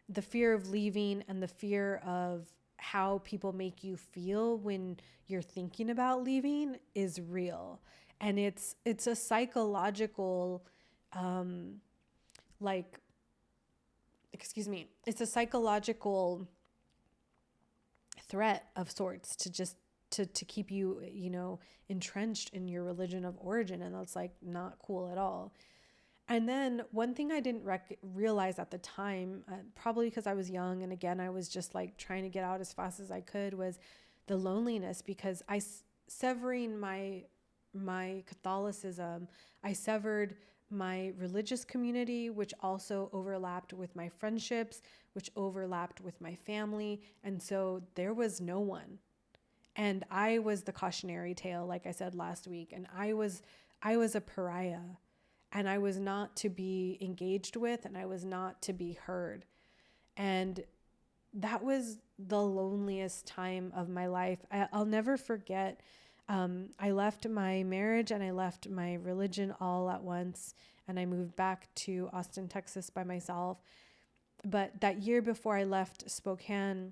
The fear of leaving and the fear of how people make you feel when you're thinking about leaving is real. And it's a psychological, it's a psychological threat of sorts to just to keep you, entrenched in your religion of origin. And that's like not cool at all. And then one thing I didn't realize at the time, probably because I was young, and again, I was just like trying to get out as fast as I could, was the loneliness, because severing my Catholicism, I severed my religious community, which also overlapped with my friendships, which overlapped with my family. And so there was no one. And I was the cautionary tale, like I said last week, and I was a pariah. And I was not to be engaged with, and I was not to be heard. And that was the loneliest time of my life. I'll never forget. I left my marriage and I left my religion all at once. And I moved back to Austin, Texas by myself. But that year before I left Spokane,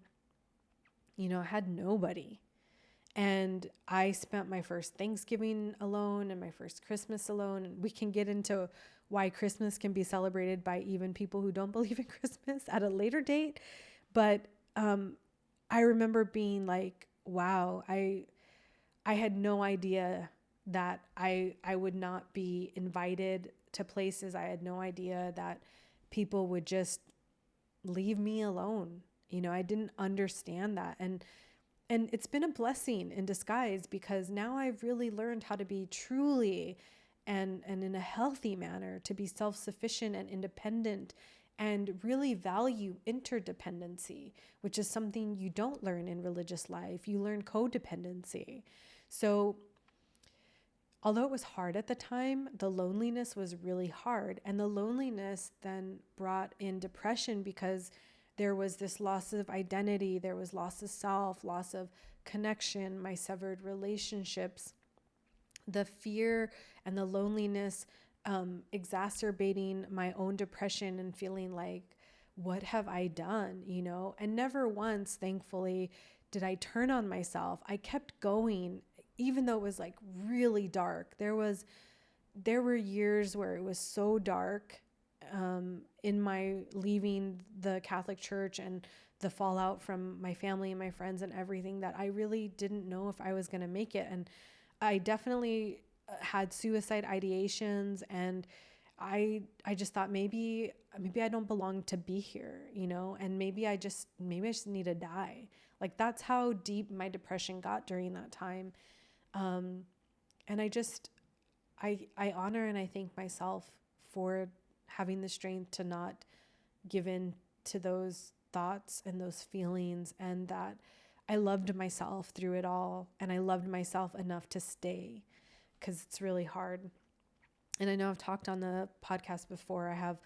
I had nobody. And I spent my first Thanksgiving alone and my first Christmas alone. And we can get into why Christmas can be celebrated by even people who don't believe in Christmas at a later date. But I remember being like, wow, I had no idea that I would not be invited to places. I had no idea that people would just leave me alone. I didn't understand that. And it's been a blessing in disguise, because now I've really learned how to be truly and in a healthy manner, to be self-sufficient and independent, and really value interdependency, which is something you don't learn in religious life. You learn codependency. So although it was hard at the time, the loneliness was really hard. And the loneliness then brought in depression, because there was this loss of identity, there was loss of self, loss of connection, my severed relationships, the fear and the loneliness exacerbating my own depression and feeling like, what have I done? And never once, thankfully, did I turn on myself. I kept going, even though it was like really dark. There were years where it was so dark in my leaving the Catholic Church and the fallout from my family and my friends and everything, that I really didn't know if I was going to make it. And I definitely had suicide ideations, and I just thought maybe I don't belong to be here, and maybe I just need to die. Like, that's how deep my depression got during that time. And I honor and I thank myself for having the strength to not give in to those thoughts and those feelings, and that I loved myself through it all, and I loved myself enough to stay, because it's really hard. And I know I've talked on the podcast before, I have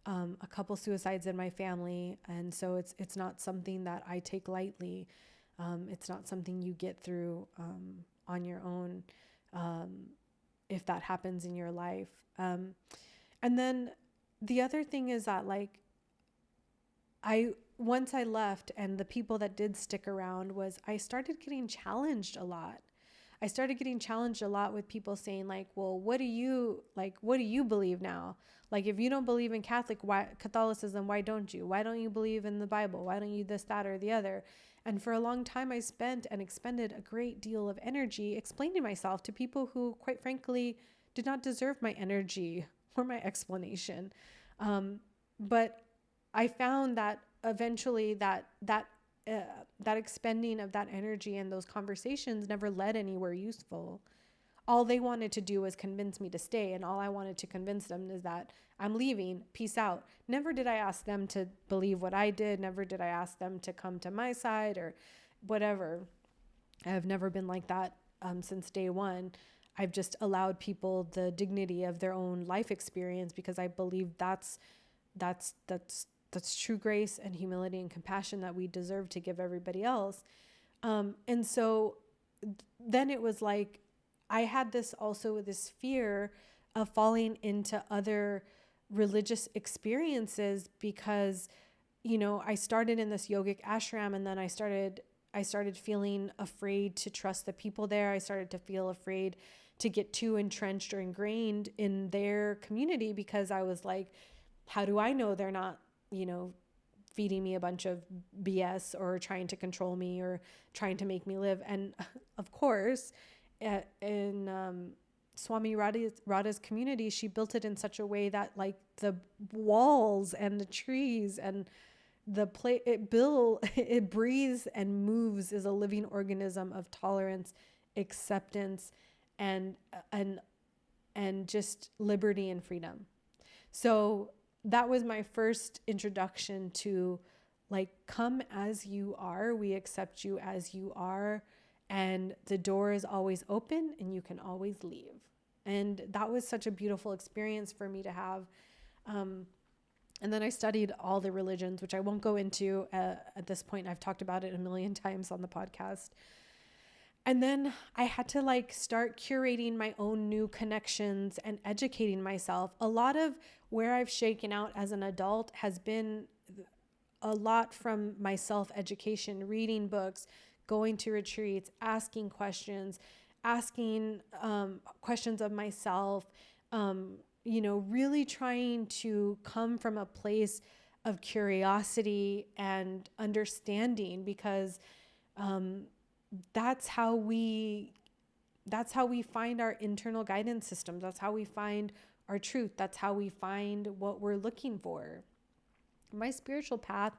a couple suicides in my family, and so it's not something that I take lightly. It's not something you get through on your own if that happens in your life. And then the other thing is that, like, once I left, and the people that did stick around, was I started getting challenged a lot. I started getting challenged a lot with people saying, like, well, what do you believe now? Like, if you don't believe in Catholicism, why don't you? Why don't you believe in the Bible? Why don't you this, that, or the other? And for a long time, I spent and expended a great deal of energy explaining myself to people who, quite frankly, did not deserve my energy or my explanation. But I found that eventually that expending of that energy and those conversations never led anywhere useful. All they wanted to do was convince me to stay, and all I wanted to convince them is that I'm leaving, peace out. Never did I ask them to believe what I did. Never did I ask them to come to my side or whatever. I have never been like that since day one. I've just allowed people the dignity of their own life experience, because I believe that's true grace and humility and compassion that we deserve to give everybody else. And so then it was like, I had this fear of falling into other religious experiences, because, I started in this yogic ashram, and then I started feeling afraid to trust the people there. I started to feel afraid to get too entrenched or ingrained in their community, because I was like, how do I know they're not, feeding me a bunch of BS or trying to control me or trying to make me live? And of course, in Swami Radha's community, she built it in such a way that, like, the walls and the trees and the it breathes and moves, is a living organism of tolerance, acceptance, and just liberty and freedom. So that was my first introduction to, like, come as you are. We accept you as you are, and the door is always open and you can always leave. And that was such a beautiful experience for me to have. And then I studied all the religions, which I won't go into at this point. I've talked about it a million times on the podcast. And then I had to, like, start curating my own new connections and educating myself. A lot of where I've shaken out as an adult has been a lot from my self-education, reading books, going to retreats, asking questions of myself, really trying to come from a place of curiosity and understanding, because that's how we find our internal guidance system. That's how we find our truth. That's how we find what we're looking for. My spiritual path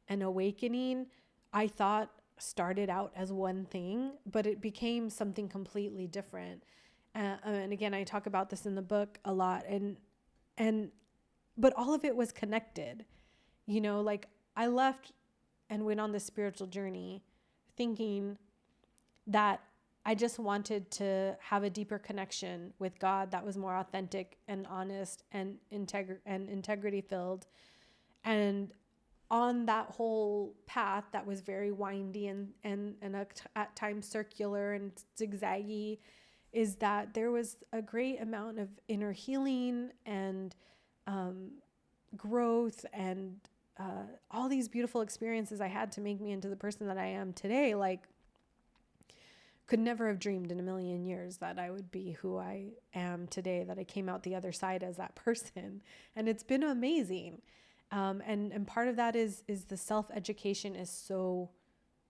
and awakening, I thought, started out as one thing, but it became something completely different. And again, I talk about this in the book a lot, but all of it was connected. Like, I left and went on this spiritual journey thinking that I just wanted to have a deeper connection with God that was more authentic and honest and integrity filled. And on that whole path that was very windy and at times circular and zigzaggy, is that there was a great amount of inner healing and growth and all these beautiful experiences I had to make me into the person that I am today. Like, could never have dreamed in a million years that I would be who I am today, that I came out the other side as that person. And it's been amazing. And part of that is the self-education is so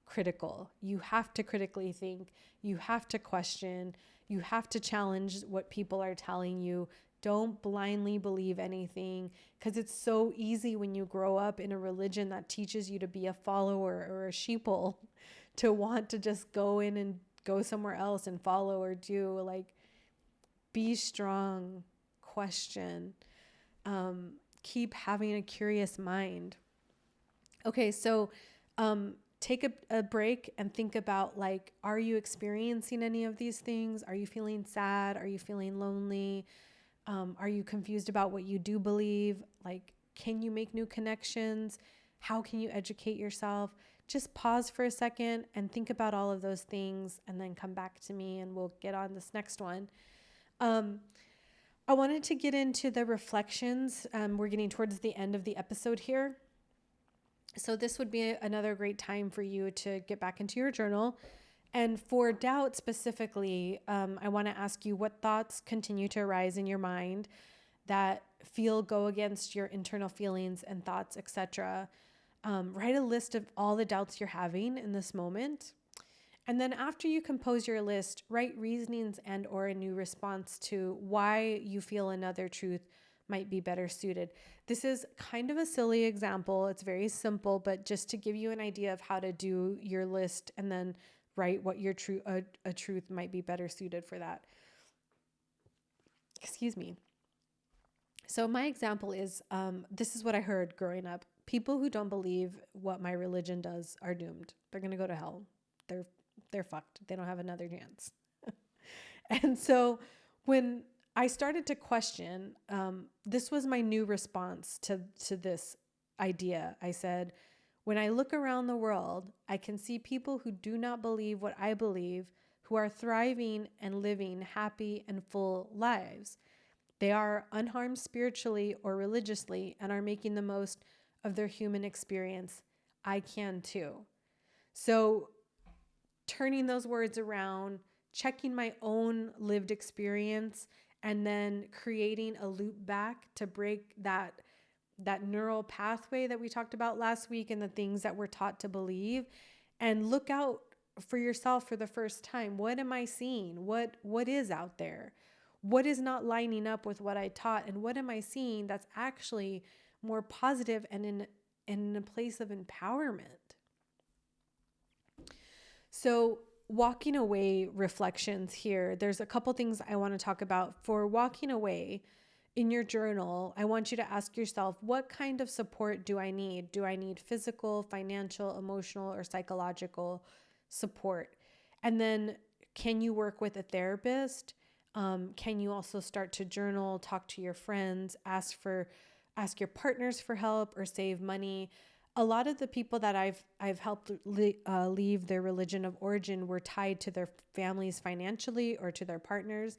critical. You have to critically think, you have to question, you have to challenge what people are telling you. Don't blindly believe anything, because it's so easy when you grow up in a religion that teaches you to be a follower or a sheeple to want to just go in and go somewhere else and follow or do. Like, be strong, question, keep having a curious mind. Okay, so take a break and think about, like, are you experiencing any of these things? Are you feeling sad? Are you feeling lonely? Are you confused about what you do believe? Like, can you make new connections? How can you educate yourself? Just pause for a second and think about all of those things, and then come back to me and we'll get on this next one. I wanted to get into the reflections. We're getting towards the end of the episode here. So this would be another great time for you to get back into your journal. And for doubt specifically, I want to ask you, what thoughts continue to arise in your mind that go against your internal feelings and thoughts, etc. Write a list of all the doubts you're having in this moment. And then after you compose your list, write reasonings and or a new response to why you feel another truth might be better suited. This is kind of a silly example. It's very simple, but just to give you an idea of how to do your list, and then write what your a truth might be better suited for that. Excuse me. So my example is, this is what I heard growing up. People who don't believe what my religion does are doomed. They're going to go to hell. They're fucked. They don't have another chance. And so when I started to question, this was my new response to this idea. I said, when I look around the world, I can see people who do not believe what I believe, who are thriving and living happy and full lives. They are unharmed spiritually or religiously and are making the most of their human experience. I can too. So turning those words around, checking my own lived experience, and then creating a loop back to break that neural pathway that we talked about last week and the things that we're taught to believe, and look out for yourself for the first time. What am I seeing? What is out there? What is not lining up with what I taught? And what am I seeing that's actually more positive and in a place of empowerment? So walking away reflections here, there's a couple things I want to talk about. For walking away in your journal, I want you to ask yourself, what kind of support do I need? Do I need physical, financial, emotional, or psychological support? And then can you work with a therapist? Can you also start to journal, talk to your friends, ask your partners for help, or save money? A lot of the people that I've helped leave their religion of origin were tied to their families financially or to their partners.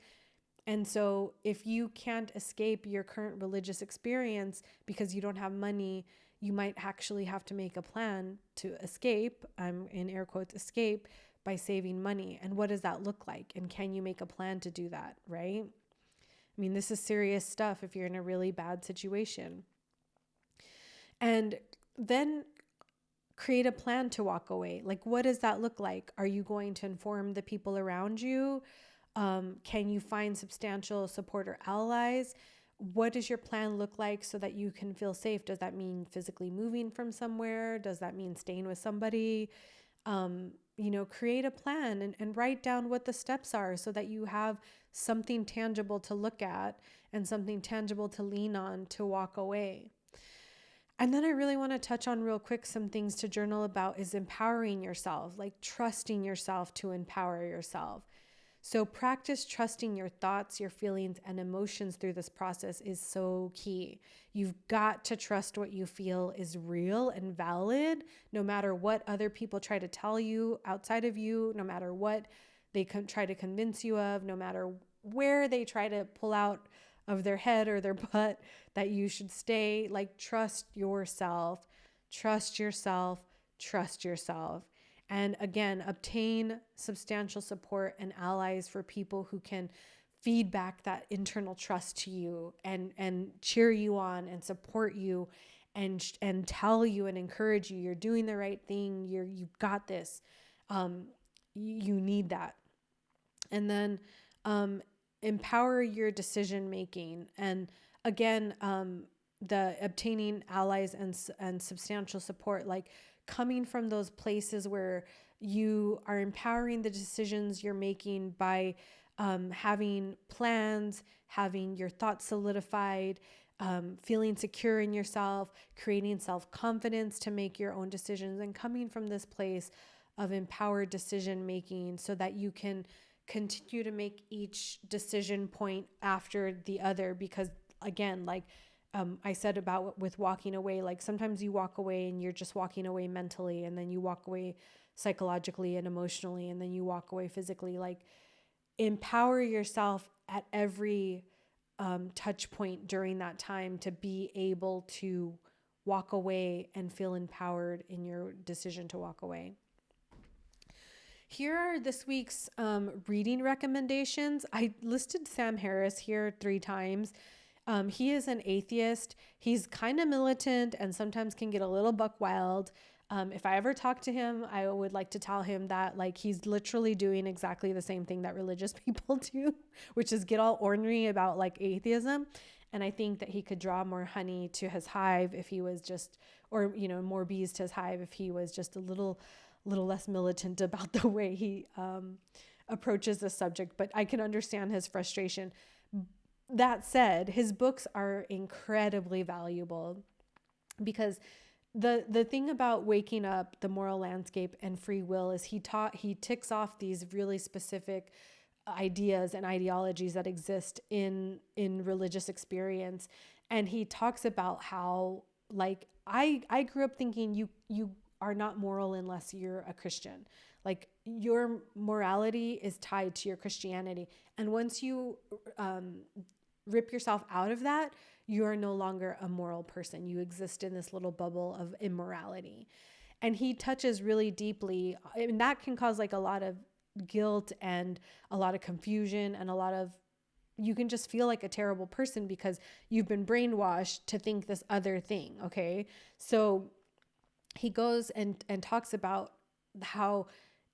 And so if you can't escape your current religious experience because you don't have money, you might actually have to make a plan to escape, in air quotes, escape, by saving money. And what does that look like? And can you make a plan to do that, right? I mean, this is serious stuff if you're in a really bad situation. And then create a plan to walk away. Like, what does that look like? Are you going to inform the people around you? Can you find substantial support or allies? What does your plan look like so that you can feel safe? Does that mean physically moving from somewhere? Does that mean staying with somebody? Create a plan and write down what the steps are so that you have something tangible to look at and something tangible to lean on to walk away. And then I really want to touch on real quick some things to journal about is empowering yourself, like trusting yourself to empower yourself. So practice trusting your thoughts, your feelings, and emotions through this process is so key. You've got to trust what you feel is real and valid, no matter what other people try to tell you outside of you, no matter what they try to convince you of, no matter where they try to pull out of their head or their butt that you should stay. Like, trust yourself, trust yourself, trust yourself. And again, obtain substantial support and allies for people who can feed back that internal trust to you and cheer you on and support you and tell you and encourage you, you're doing the right thing. You've got this. You need that. And then, empower your decision making. And again, the obtaining allies and substantial support, like coming from those places where you are empowering the decisions you're making by having plans, having your thoughts solidified, feeling secure in yourself, creating self-confidence to make your own decisions, and coming from this place of empowered decision making so that you can continue to make each decision point after the other. Because again, like I said about with walking away, like sometimes you walk away and you're just walking away mentally, and then you walk away psychologically and emotionally, and then you walk away physically. Like, empower yourself at every touch point during that time to be able to walk away and feel empowered in your decision to walk away. Here are this week's reading recommendations. I listed Sam Harris here 3 times. He is an atheist. He's kind of militant and sometimes can get a little buck wild. If I ever talk to him, I would like to tell him that, like, he's literally doing exactly the same thing that religious people do, which is get all ornery about like atheism. And I think that he could draw more honey to his hive if he was just, or, you know, more bees to his hive if he was just a little less militant about the way he approaches the subject. But I can understand his frustration. That said, his books are incredibly valuable, because the thing about Waking Up, The Moral Landscape, and Free Will is he ticks off these really specific ideas and ideologies that exist in religious experience. And he talks about how, like, I grew up thinking you are not moral unless you're a Christian. Like, your morality is tied to your Christianity. And once you rip yourself out of that, you are no longer a moral person. You exist in this little bubble of immorality. And he touches really deeply, and that can cause like a lot of guilt and a lot of confusion and a lot of, you can just feel like a terrible person because you've been brainwashed to think this other thing. Okay. So he goes and talks about how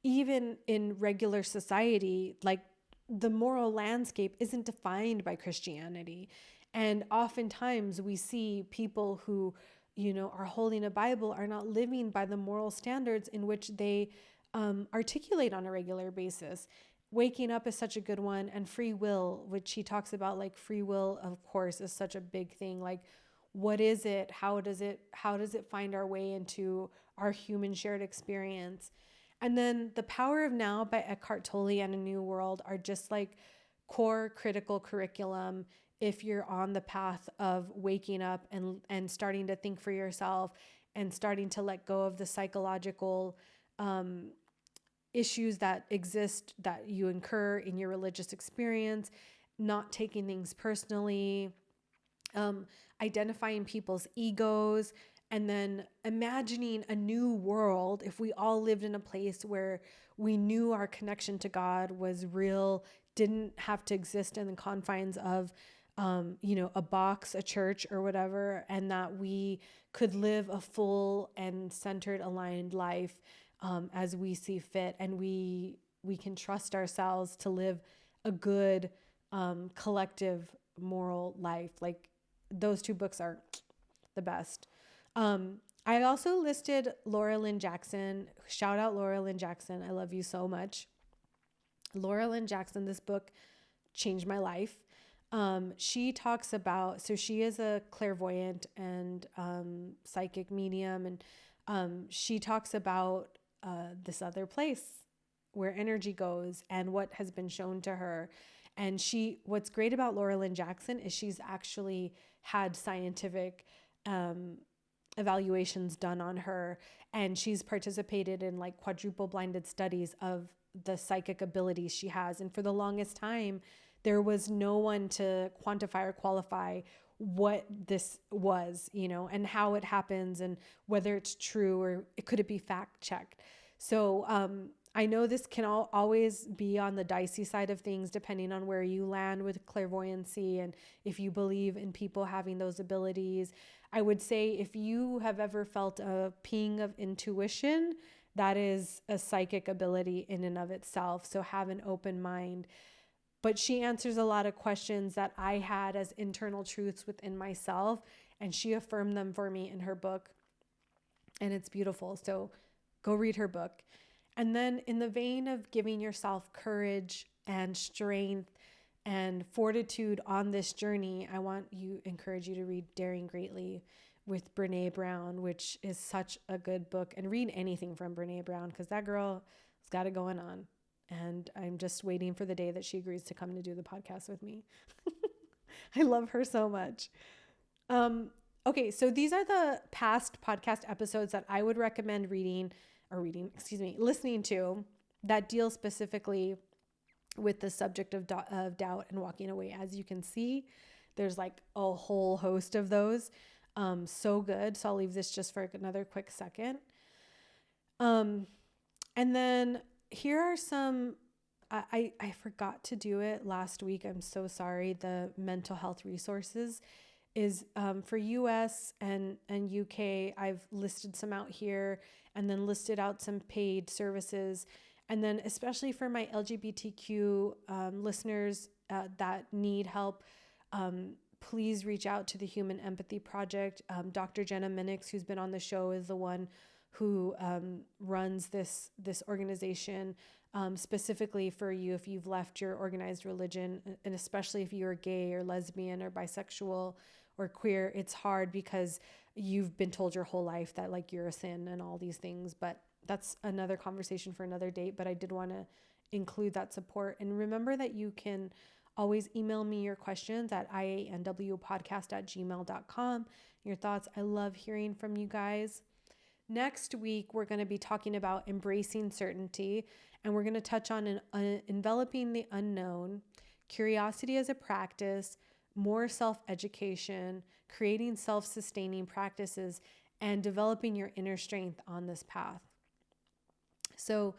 even in regular society, like, the moral landscape isn't defined by Christianity. And oftentimes we see people who, you know, are holding a Bible are not living by the moral standards in which they articulate on a regular basis. Waking Up is such a good one. And Free Will, which he talks about, like, free will, of course, is such a big thing. Like, what is it? How does it find our way into our human shared experience? And then The Power of Now by Eckhart Tolle and A New World are just like core critical curriculum if you're on the path of waking up and starting to think for yourself and starting to let go of the psychological issues that exist, that you incur in your religious experience, not taking things personally, identifying people's egos, and then imagining a new world if we all lived in a place where we knew our connection to God was real, didn't have to exist in the confines of, a box, a church, or whatever, and that we could live a full and centered, aligned life as we see fit, and we can trust ourselves to live a good, collective, moral life. Like, those 2 books are the best. I also listed Laura Lynn Jackson. Shout out Laura Lynn Jackson. I love you so much. Laura Lynn Jackson, this book changed my life. She talks about, so she is a clairvoyant and psychic medium, and she talks about this other place where energy goes and what has been shown to her. And what's great about Laura Lynn Jackson is she's actually had scientific evaluations done on her, and she's participated in like quadruple blinded studies of the psychic abilities she has. And for the longest time, there was no one to quantify or qualify what this was, and how it happens and whether it's true or could it be fact checked. So I know this can always be on the dicey side of things, depending on where you land with clairvoyancy and if you believe in people having those abilities. I would say if you have ever felt a ping of intuition, that is a psychic ability in and of itself. So have an open mind. But she answers a lot of questions that I had as internal truths within myself, and she affirmed them for me in her book. And it's beautiful. So go read her book. And then in the vein of giving yourself courage and strength and fortitude on this journey, I encourage you to read Daring Greatly with Brene Brown, which is such a good book. And read anything from Brene Brown, because that girl has got it going on. And I'm just waiting for the day that she agrees to come to do the podcast with me. I love her so much. Okay, so these are the past podcast episodes that I would recommend listening to that deal specifically with the subject of doubt and walking away. As you can see, there's like a whole host of those. So good. So I'll leave this just for another quick second. And then here are some, I forgot to do it last week. I'm so sorry. The mental health resources is for US and UK. I've listed some out here and then listed out some paid services. And then especially for my LGBTQ listeners that need help, please reach out to the Human Empathy Project. Dr. Jenna Minix, who's been on the show, is the one who runs this organization specifically for you if you've left your organized religion, and especially if you're gay or lesbian or bisexual or queer. It's hard because you've been told your whole life that like you're a sin and all these things, but that's another conversation for another date. But I did want to include that support. And remember that you can always email me your questions at ianwpodcast@gmail.com. Your thoughts. I love hearing from you guys. Next week, we're going to be talking about embracing certainty, and we're going to touch on enveloping the unknown, curiosity as a practice, more self-education, creating self-sustaining practices, and developing your inner strength on this path. So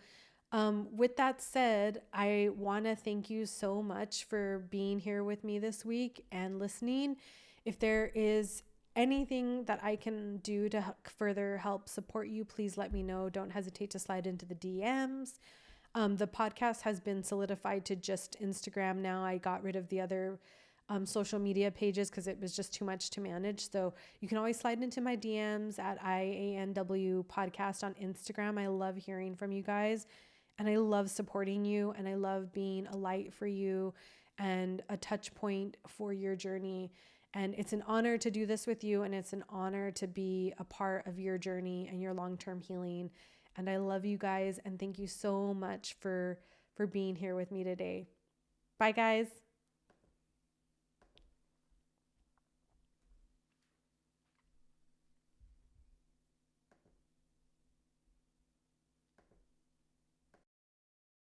with that said, I want to thank you so much for being here with me this week and listening. If there is anything that I can do to further help support you, please let me know. Don't hesitate to slide into the DMs. The podcast has been solidified to just Instagram now. I got rid of the other social media pages because it was just too much to manage. So you can always slide into my DMs at IANW podcast on Instagram. I love hearing from you guys, and I love supporting you, and I love being a light for you and a touch point for your journey. And it's an honor to do this with you, and it's an honor to be a part of your journey and your long-term healing. And I love you guys, and thank you so much for being here with me today. Bye, guys.